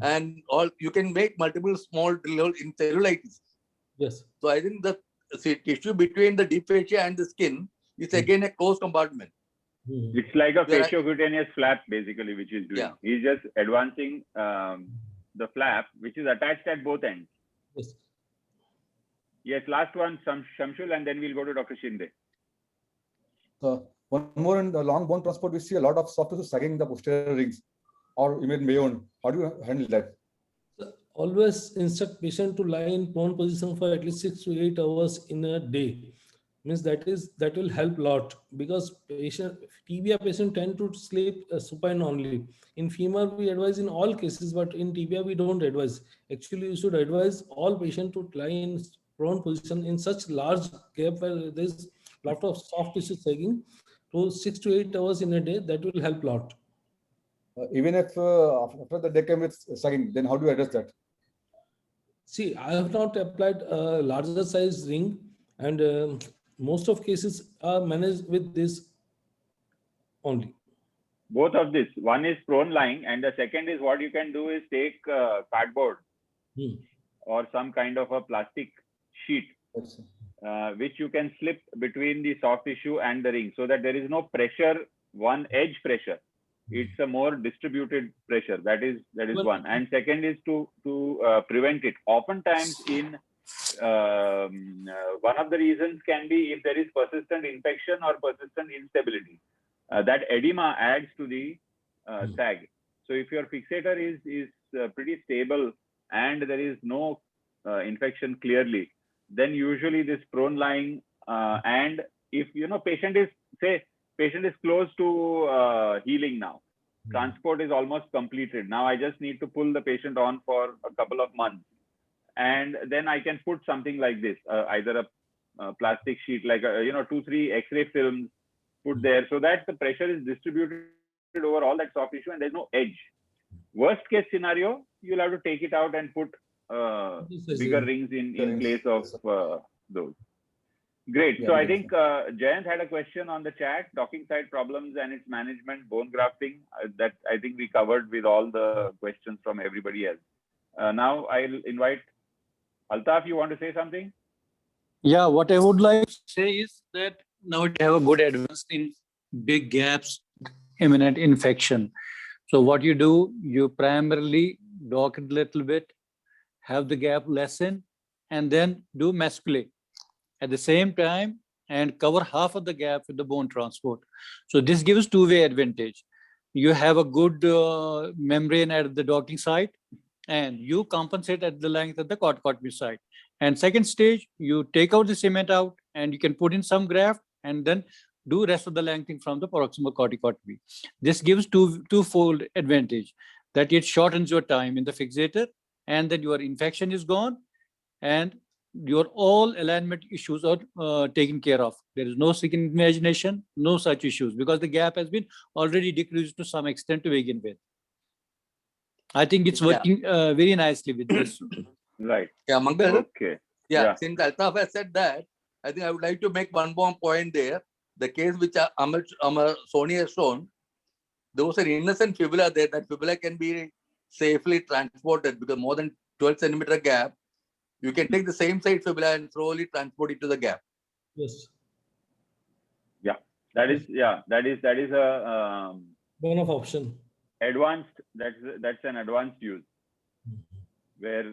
and all you can make multiple small drill holes in cellulitis. Yes. So I think the tissue between the deep fascia and the skin is again a closed compartment. It's like a fasciocutaneous flap, basically, which is doing. Yeah. He's just advancing the flap, which is attached at both ends. Yes. Yes, last one, Shamshul, and then we'll go to Dr. Shinde. One more in the long bone transport, we see a lot of soft tissue sagging the posterior rings or even beyond. How do you handle that? Always instruct patient to lie in prone position for at least 6 to 8 hours in a day. Means that will help a lot, because TBI patient tend to sleep supine only. In femur we advise in all cases, but in TBI we don't advise. Actually, you should advise all patients to lie in prone position in such large gap where there is lot of soft tissue sagging to 6 to 8 hours in a day. That will help a lot. Even if after the day came with sagging, then how do you address that? See, I have not applied a larger size ring, and most of cases are managed with this only. Both of this. One is prone lying, and the second is what you can do is take cardboard or some kind of a plastic sheet, which you can slip between the soft tissue and the ring, so that there is no pressure, one edge pressure. It's a more distributed pressure. That is one. And second is to prevent it. Oftentimes in one of the reasons can be if there is persistent infection or persistent instability. That edema adds to the sag. So if your fixator is pretty stable and there is no infection clearly, then usually this prone lying and if patient is close to healing now. Transport is almost completed. Now I just need to pull the patient on for a couple of months. And then I can put something like this, either a plastic sheet, like 2-3 X-ray films put there, so that the pressure is distributed over all that soft tissue and there's no edge. Worst case scenario, you'll have to take it out and put bigger rings in place of those. Great. Yeah, so I think Jayant had a question on the chat, docking site problems and its management, bone grafting. That I think we covered with all the questions from everybody else. Now I'll invite Altaf, you want to say something? Yeah, what I would like to say is that now we have a good advance in big gaps, imminent infection. So what you do, you primarily dock it a little bit, have the gap lessen, and then do masculate at the same time and cover half of the gap with the bone transport. So this gives two-way advantage. You have a good membrane at the docking site, and you compensate at the length of the corticotomy site. And second stage, you take out the cement out and you can put in some graft and then do rest of the lengthening from the proximal corticotomy. This gives twofold advantage, that it shortens your time in the fixator and then your infection is gone and your all alignment issues are taken care of. There is no second imagination, no such issues, because the gap has been already decreased to some extent to begin with. I think it's working very nicely with this. Right. Yeah, Mangal. Okay. Yeah. Since Altaf has said that, I think I would like to make one more point there. The case which Amar Soni has shown, there was an innocent fibula there. That fibula can be safely transported because more than 12 centimeter gap, you can take the same side fibula and slowly transport it to the gap. Yes. Yeah, that is a One of option. advanced. That's an advanced use where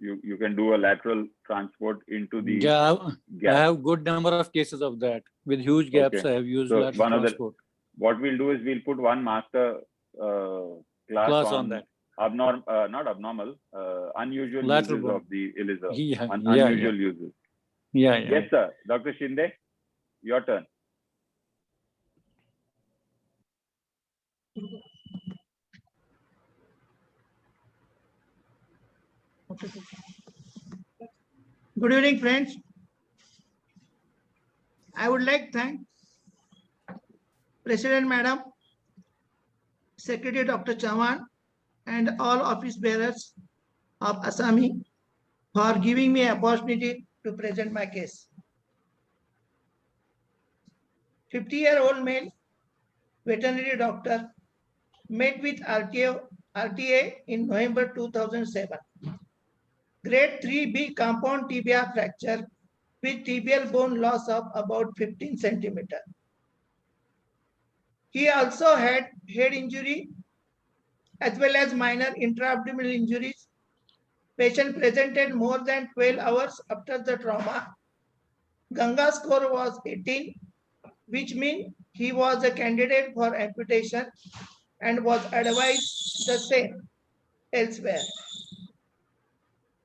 you can do a lateral transport into the Yeah, I gap. have good number of cases of that. With huge gaps, Okay. I have used So lateral transport. what we'll do is we'll put one master class on that. not abnormal, unusual Lateral uses bone. of the Elizarov. Yeah, Unusual uses. Yeah. Yes, sir. Dr. Shinde, your turn. Good evening, friends. I would like to thank President Madam, Secretary Dr. Chauhan, and all office bearers of Assami for giving me opportunity to present my case. 50-year-old male veterinary doctor met with RTA in November 2007. Grade 3B compound tibia fracture with tibial bone loss of about 15 centimeter. He also had head injury as well as minor intra-abdominal injuries. Patient presented more than 12 hours after the trauma. Ganga score was 18, which means he was a candidate for amputation and was advised the same elsewhere.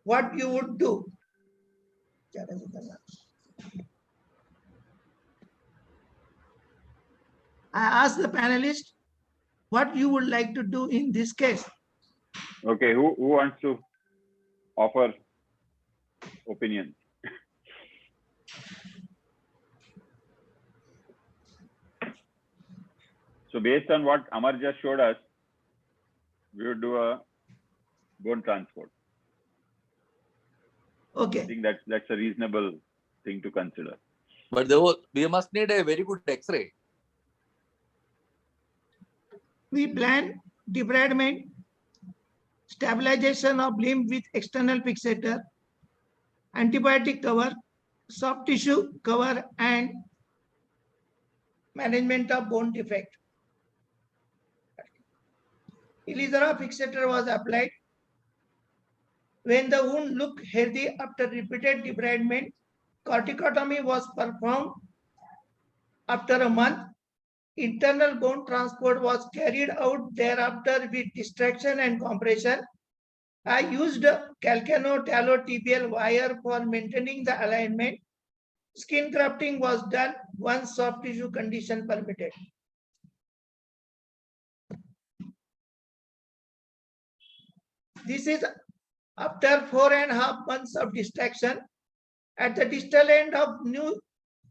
What you would do? I asked the panelists what you would like to do in this case. Okay, who wants to offer opinion? So based on what Amar just showed us, we would do a bone transport. Okay. I think that's a reasonable thing to consider. But we must need a very good X-ray. We plan debridement, stabilization of limb with external fixator, antibiotic cover, soft tissue cover, and management of bone defect. Elizarov fixator was applied. When the wound looked healthy after repeated debridement, corticotomy was performed. After a month, internal bone transport was carried out thereafter with distraction and compression. I used calcano-tallotibial wire for maintaining the alignment. Skin grafting was done once soft tissue condition permitted. This is after 4.5 months of distraction. At the distal end of new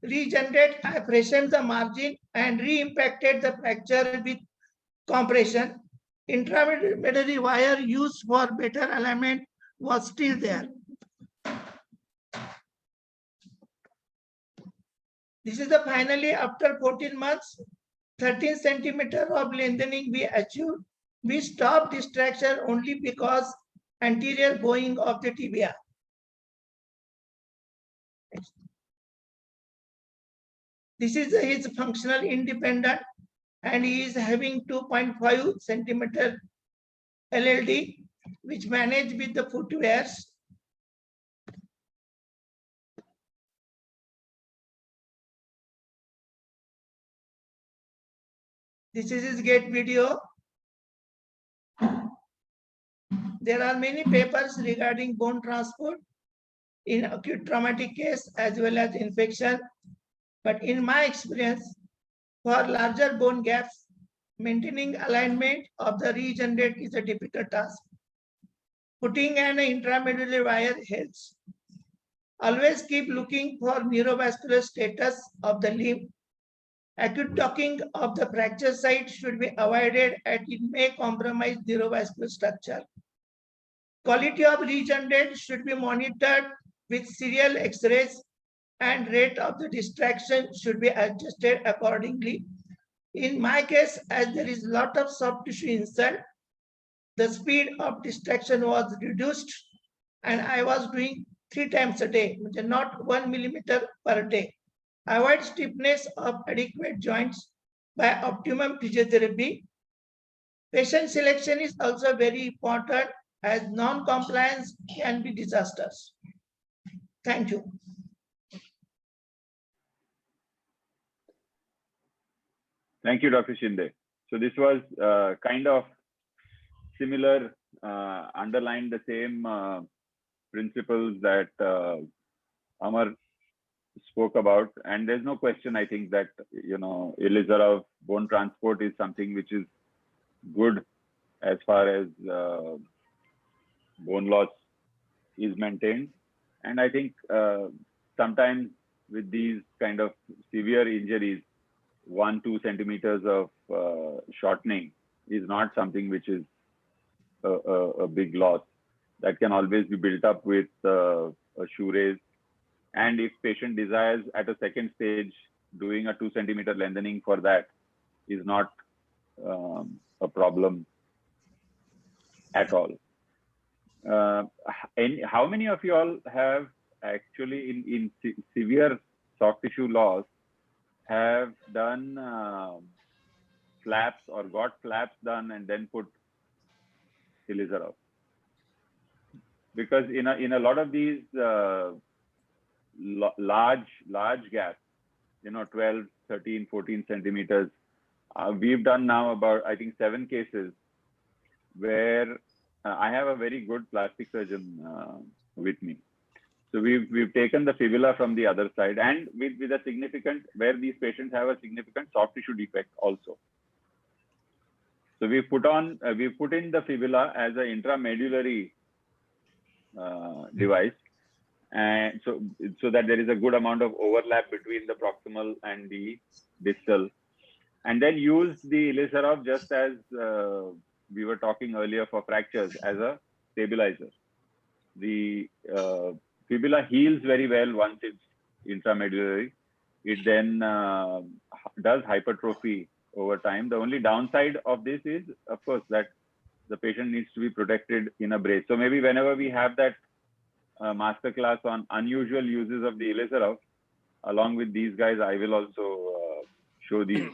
regenerate, I freshened the margin and re-impacted the fracture with compression. Intramedullary wire used for better alignment was still there. This is the finally after 14 months, 13 centimeter of lengthening we achieved. We stopped distraction only because anterior bowing of the tibia. This is his functional independent, and he is having 2.5 centimeter LLD, which managed with the footwears. This is his gait video. There are many papers regarding bone transport in acute traumatic case as well as infection. But in my experience, for larger bone gaps, maintaining alignment of the regenerate is a difficult task. Putting an intramedullary wire helps. Always keep looking for neurovascular status of the limb. Acute docking of the fracture site should be avoided as it may compromise neurovascular structure. Quality of regenerate should be monitored with serial X-rays, and rate of the distraction should be adjusted accordingly. In my case, as there is a lot of soft tissue insert, the speed of distraction was reduced, and I was doing 3 times a day, not 1 millimeter per day. Avoid stiffness of adequate joints by optimum physiotherapy. Patient selection is also very important, as non-compliance can be disastrous. Thank you. Thank you, Dr. Shinde. So this was kind of similar, underlined the same principles that Amar spoke about. And there's no question, I think, that, Ilizarov bone transport is something which is good as far as bone loss is maintained. And I think sometimes with these kind of severe injuries, 1-2 centimeters of shortening is not something which is a big loss. That can always be built up with a shoe raise. And if patient desires at a second stage, doing a 2 centimeter lengthening for that is not a problem at all. How many of you all have actually in severe soft tissue loss have done flaps or got flaps done and then put Ilizarov? Because in a lot of these large gaps, 12, 13, 14 centimeters, we've done now about, I think, 7 cases where I have a very good plastic surgeon with me. So we've taken the fibula from the other side, and with a significant, where these patients have a significant soft tissue defect also. So we put in the fibula as an intramedullary device, and so that there is a good amount of overlap between the proximal and the distal, and then use the Ilizarov just as we were talking earlier for fractures as a stabilizer. The fibula heals very well once it's intramedullary. It then does hypertrophy over time. The only downside of this is, of course, that the patient needs to be protected in a brace. So maybe whenever we have that masterclass on unusual uses of the Ilizarov, along with these guys, I will also show these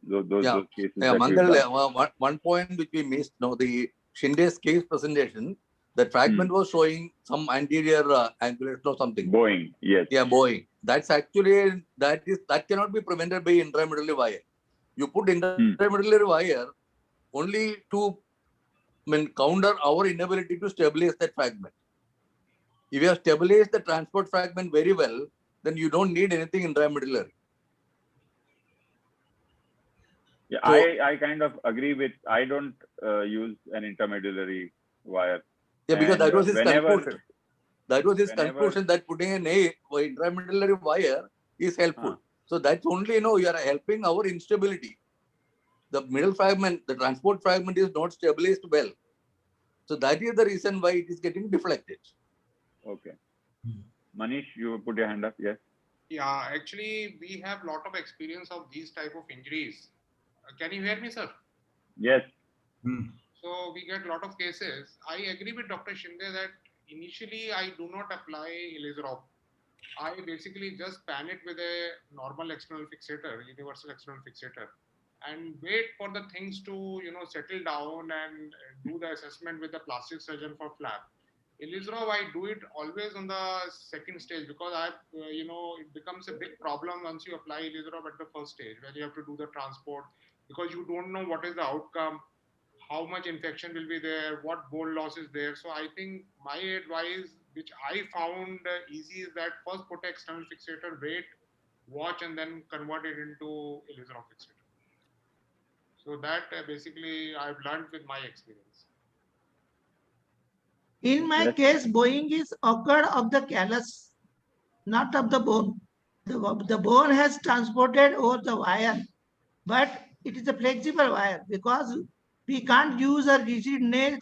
those cases. Yeah, Mangal, one point which we missed, the Shinde's case presentation, the fragment was showing some anterior angulation or something. Bowing, yes. Yeah, bowing. That's actually, that cannot be prevented by intramedullary wire. You put intramedullary wire only to counter our inability to stabilize that fragment. If you have stabilized the transport fragment very well, then you don't need anything intramedullary. Yeah, so, I kind of agree with, I don't use an intramedullary wire. Yeah, because that was his conclusion. That was his conclusion, that putting an intramedullary wire is helpful. So that's only, you are helping our instability. The middle fragment, the transport fragment is not stabilized well. So that is the reason why it is getting deflected. Okay. Manish, you put your hand up, yes? Yeah, actually, we have a lot of experience of these type of injuries. Can you hear me, sir? Yes. So we get a lot of cases. I agree with Dr. Shinde that initially I do not apply Ilizarov. I basically just pan it with a normal external fixator, universal external fixator, and wait for the things to settle down and do the assessment with the plastic surgeon for flap. Ilizarov, I do it always on the second stage because it becomes a big problem once you apply Ilizarov at the first stage, where you have to do the transport because you don't know what is the outcome, how much infection will be there, what bone loss is there. So I think my advice, which I found easy, is that first put external fixator, wait, watch, and then convert it into Ilizarov fixator. So that basically I've learned with my experience. In my case, bowing is occurred of the callus, not of the bone. The bone has transported over the wire, but it is a flexible wire because we can't use a rigid nail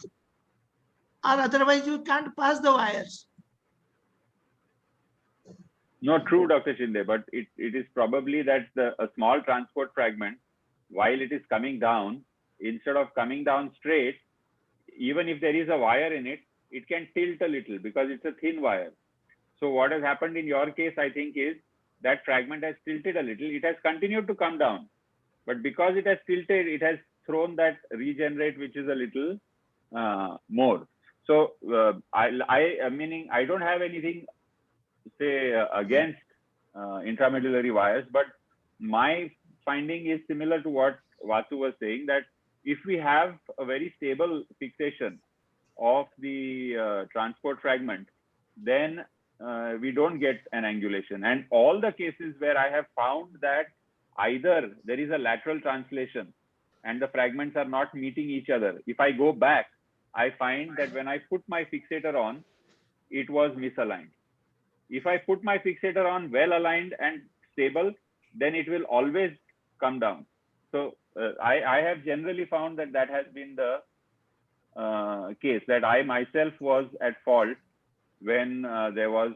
or otherwise you can't pass the wires. Not true, Dr. Shinde, but it is probably that a small transport fragment, while it is coming down, instead of coming down straight, even if there is a wire in it, it can tilt a little because it's a thin wire. So what has happened in your case, I think, is that fragment has tilted a little. It has continued to come down, but because it has tilted, it has thrown that regenerate, which is a little more. So meaning I don't have anything say against intramedullary wires, but my finding is similar to what Vasu was saying, that if we have a very stable fixation of the transport fragment, then we don't get an angulation. And all the cases where I have found that either there is a lateral translation and the fragments are not meeting each other, if I go back, I find that when I put my fixator on, it was misaligned. If I put my fixator on well aligned and stable, then it will always come down. So I have generally found that that has been the case, that I myself was at fault when there was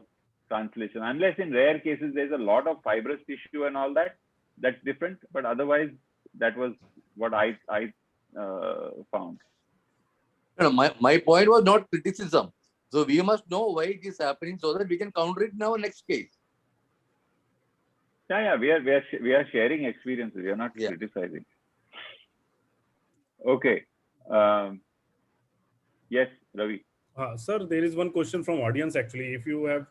translation. Unless in rare cases there's a lot of fibrous tissue and all that, that's different. But otherwise, that was what I found. No, my point was not criticism. So we must know why it is happening so that we can counter it in our next case. Yeah, we are sharing experiences. We are not criticizing. Okay. Yes, Ravi. Sir, there is one question from audience actually. If you have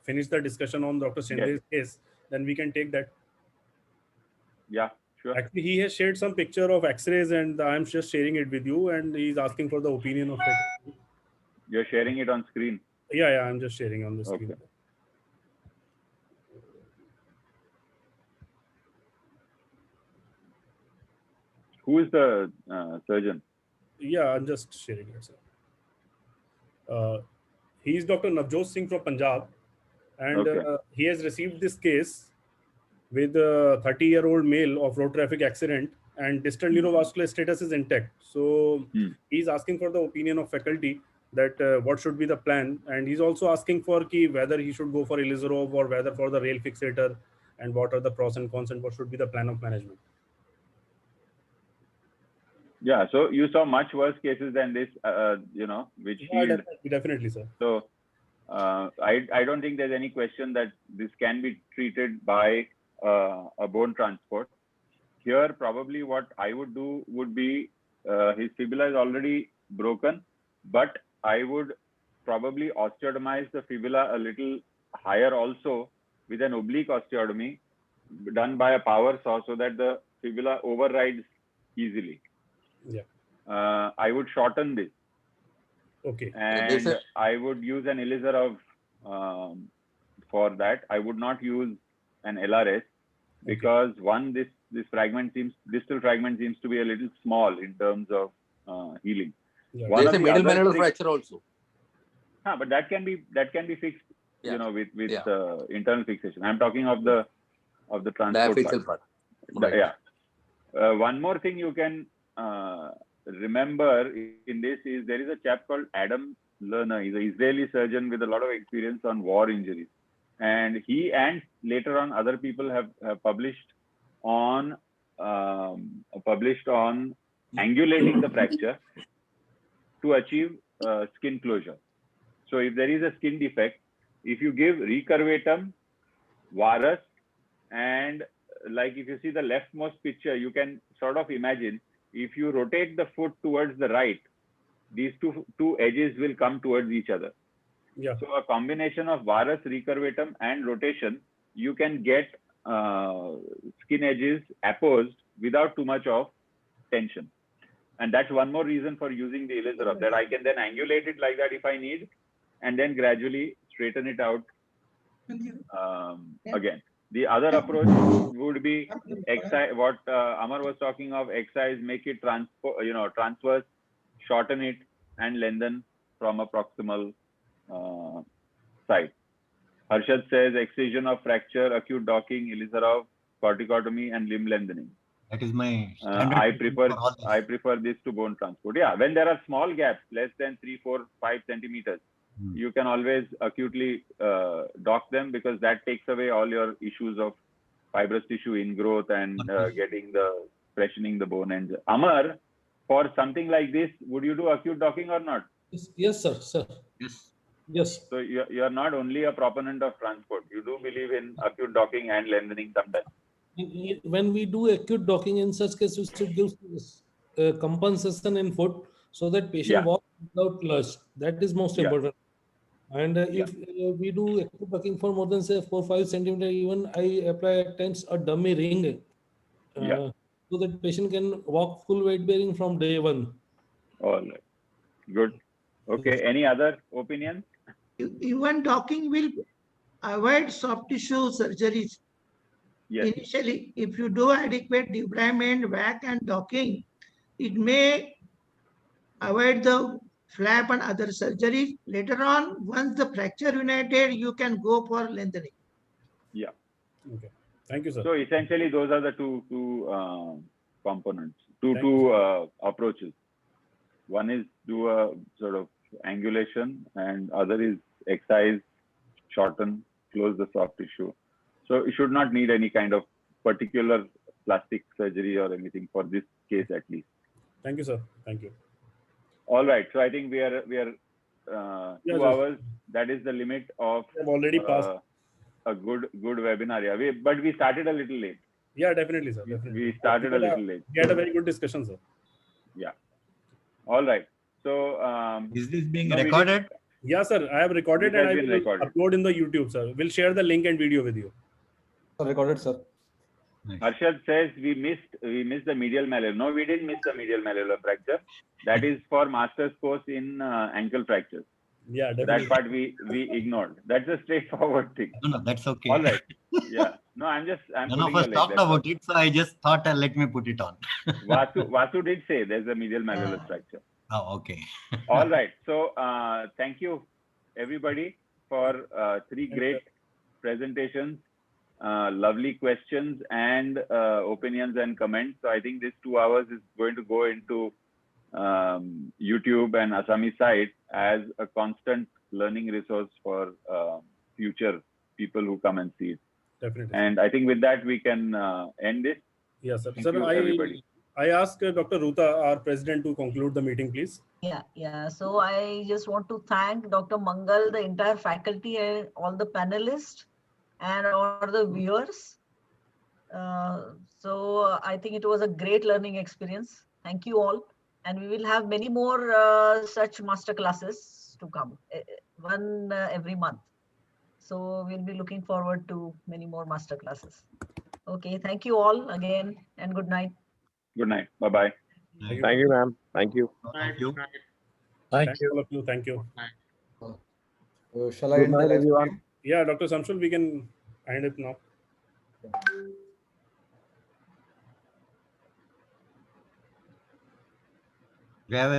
finished the discussion on Dr. Shinde's case, then we can take that. Yeah, sure. Actually, he has shared some picture of X-rays, and I'm just sharing it with you. And he's asking for the opinion of it. You're sharing it on screen. Yeah, I'm just sharing on the screen. Okay. Who is the surgeon? Yeah, I'm just sharing it, sir. He is Dr. Navjot Singh from Punjab, and he has received this case with a 30-year-old male of road traffic accident, and distal neurovascular status is intact. So he's asking for the opinion of faculty that what should be the plan, and he's also asking for whether he should go for Ilizarov or whether for the rail fixator, and what are the pros and cons, and what should be the plan of management. Yeah, so you saw much worse cases than this, which healed. Definitely, sir. So I don't think there's any question that this can be treated by a bone transport. Here, probably what I would do would be, his fibula is already broken, but I would probably osteotomize the fibula a little higher also with an oblique osteotomy done by a power saw so that the fibula overrides easily. Yeah. I would shorten this. Okay. And I would use an Ilizarov for that. I would not use an LRS because this distal fragment seems to be a little small in terms of healing. Yeah. There's a middle manual fracture also. But that can be fixed, with internal fixation. I'm talking of the transport part. Right. Yeah. One more thing you can remember in this is there is a chap called Adam Lerner. He's an Israeli surgeon with a lot of experience on war injuries, and he and later on other people have published on angulating the fracture to achieve skin closure. So if there is a skin defect, if you give recurvatum, varus, and like if you see the leftmost picture, you can sort of imagine if you rotate the foot towards the right, these two edges will come towards each other. Yeah. So a combination of varus, recurvatum, and rotation, you can get skin edges apposed without too much of tension. And that's one more reason for using the Ilizarov, that I can then angulate it like that if I need, and then gradually straighten it out again. The other approach would be excise, what Amar was talking of, excise, make it transverse, shorten it, and lengthen from a proximal side. Harshad says excision of fracture, acute docking, Ilizarov, corticotomy, and limb lengthening. That is my I prefer for all this. I prefer this to bone transport. Yeah, when there are small gaps, less than 3, 4, 5 centimeters, you can always acutely dock them, because that takes away all your issues of fibrous tissue ingrowth and getting the freshening the bone ends. Amar, for something like this, would you do acute docking or not? Yes, sir. Yes. Yes. So you're not only a proponent of transport, you do believe in acute docking and lengthening sometimes. When we do acute docking, in such case, we should give compensation in foot so that patient Yeah. walks without lust. That is most Yeah. important. And if we do acute docking for more than say 4-5 centimeter, even I apply at times a dummy ring, Yeah. so that patient can walk full weight bearing from day one. All right. Good. Okay. Any other opinion? Even docking will avoid soft tissue surgeries. Yes. Initially, if you do adequate debridement, vac, and docking, it may avoid the flap and other surgeries. Later on, once the fracture united, you can go for lengthening. Yeah. Okay. Thank you, sir. So essentially, those are the two components, Thank two approaches. One is do a sort of angulation, and other is excise, shorten, close the soft tissue. So you should not need any kind of particular plastic surgery or anything for this case, at least. Thank you, sir. Thank you. All right. So I think we are 2 Yes, hours. That is the limit of We have already passed. a good webinar. Yeah. But we started a little late. Yeah, definitely, sir. Definitely. We started a little late. We had a very good discussion, sir. Yeah. All right. So Is this being no, we recorded? Yeah, sir. I have recorded It and has I been will recorded. upload in the YouTube, sir. We'll share the link and video with you. Recorded, sir. Harshad says we missed the medial malleolus. No, we didn't miss the medial malleolus fracture. That is for master's course in ankle fractures. Yeah, That definitely. part we ignored. That's a straightforward thing. No, that's okay. All right. Yeah. No, I'm None putting of us a leg. talked That's all. about it, so I just thought let me put it on. Vasu did say there's a medial malleolus fracture. Oh, okay. All right. So thank you everybody for 3 great presentations, lovely questions, and opinions and comments. So I think this 2 hours is going to go into YouTube and Assamese site as a constant learning resource for future people who come and see it. Definitely. And I think with that we can end this. Yes, sir. Thank Sir, you, everybody. I ask Dr. Ruta, our president, to conclude the meeting, please. Yeah. So I just want to thank Dr. Mangal, the entire faculty, and all the panelists, and all the viewers. So I think it was a great learning experience. Thank you all. And we will have many more such master classes to come, one every month. So we'll be looking forward to many more master classes. Okay, thank you all again, and good night. Good night. Bye-bye. Thank you, ma'am. Thank you. Thank you. Thank you. All of you. Thank you. Shall I Good end the night, live everyone. stream? Yeah, Dr. Samshul, we can end it now. We have a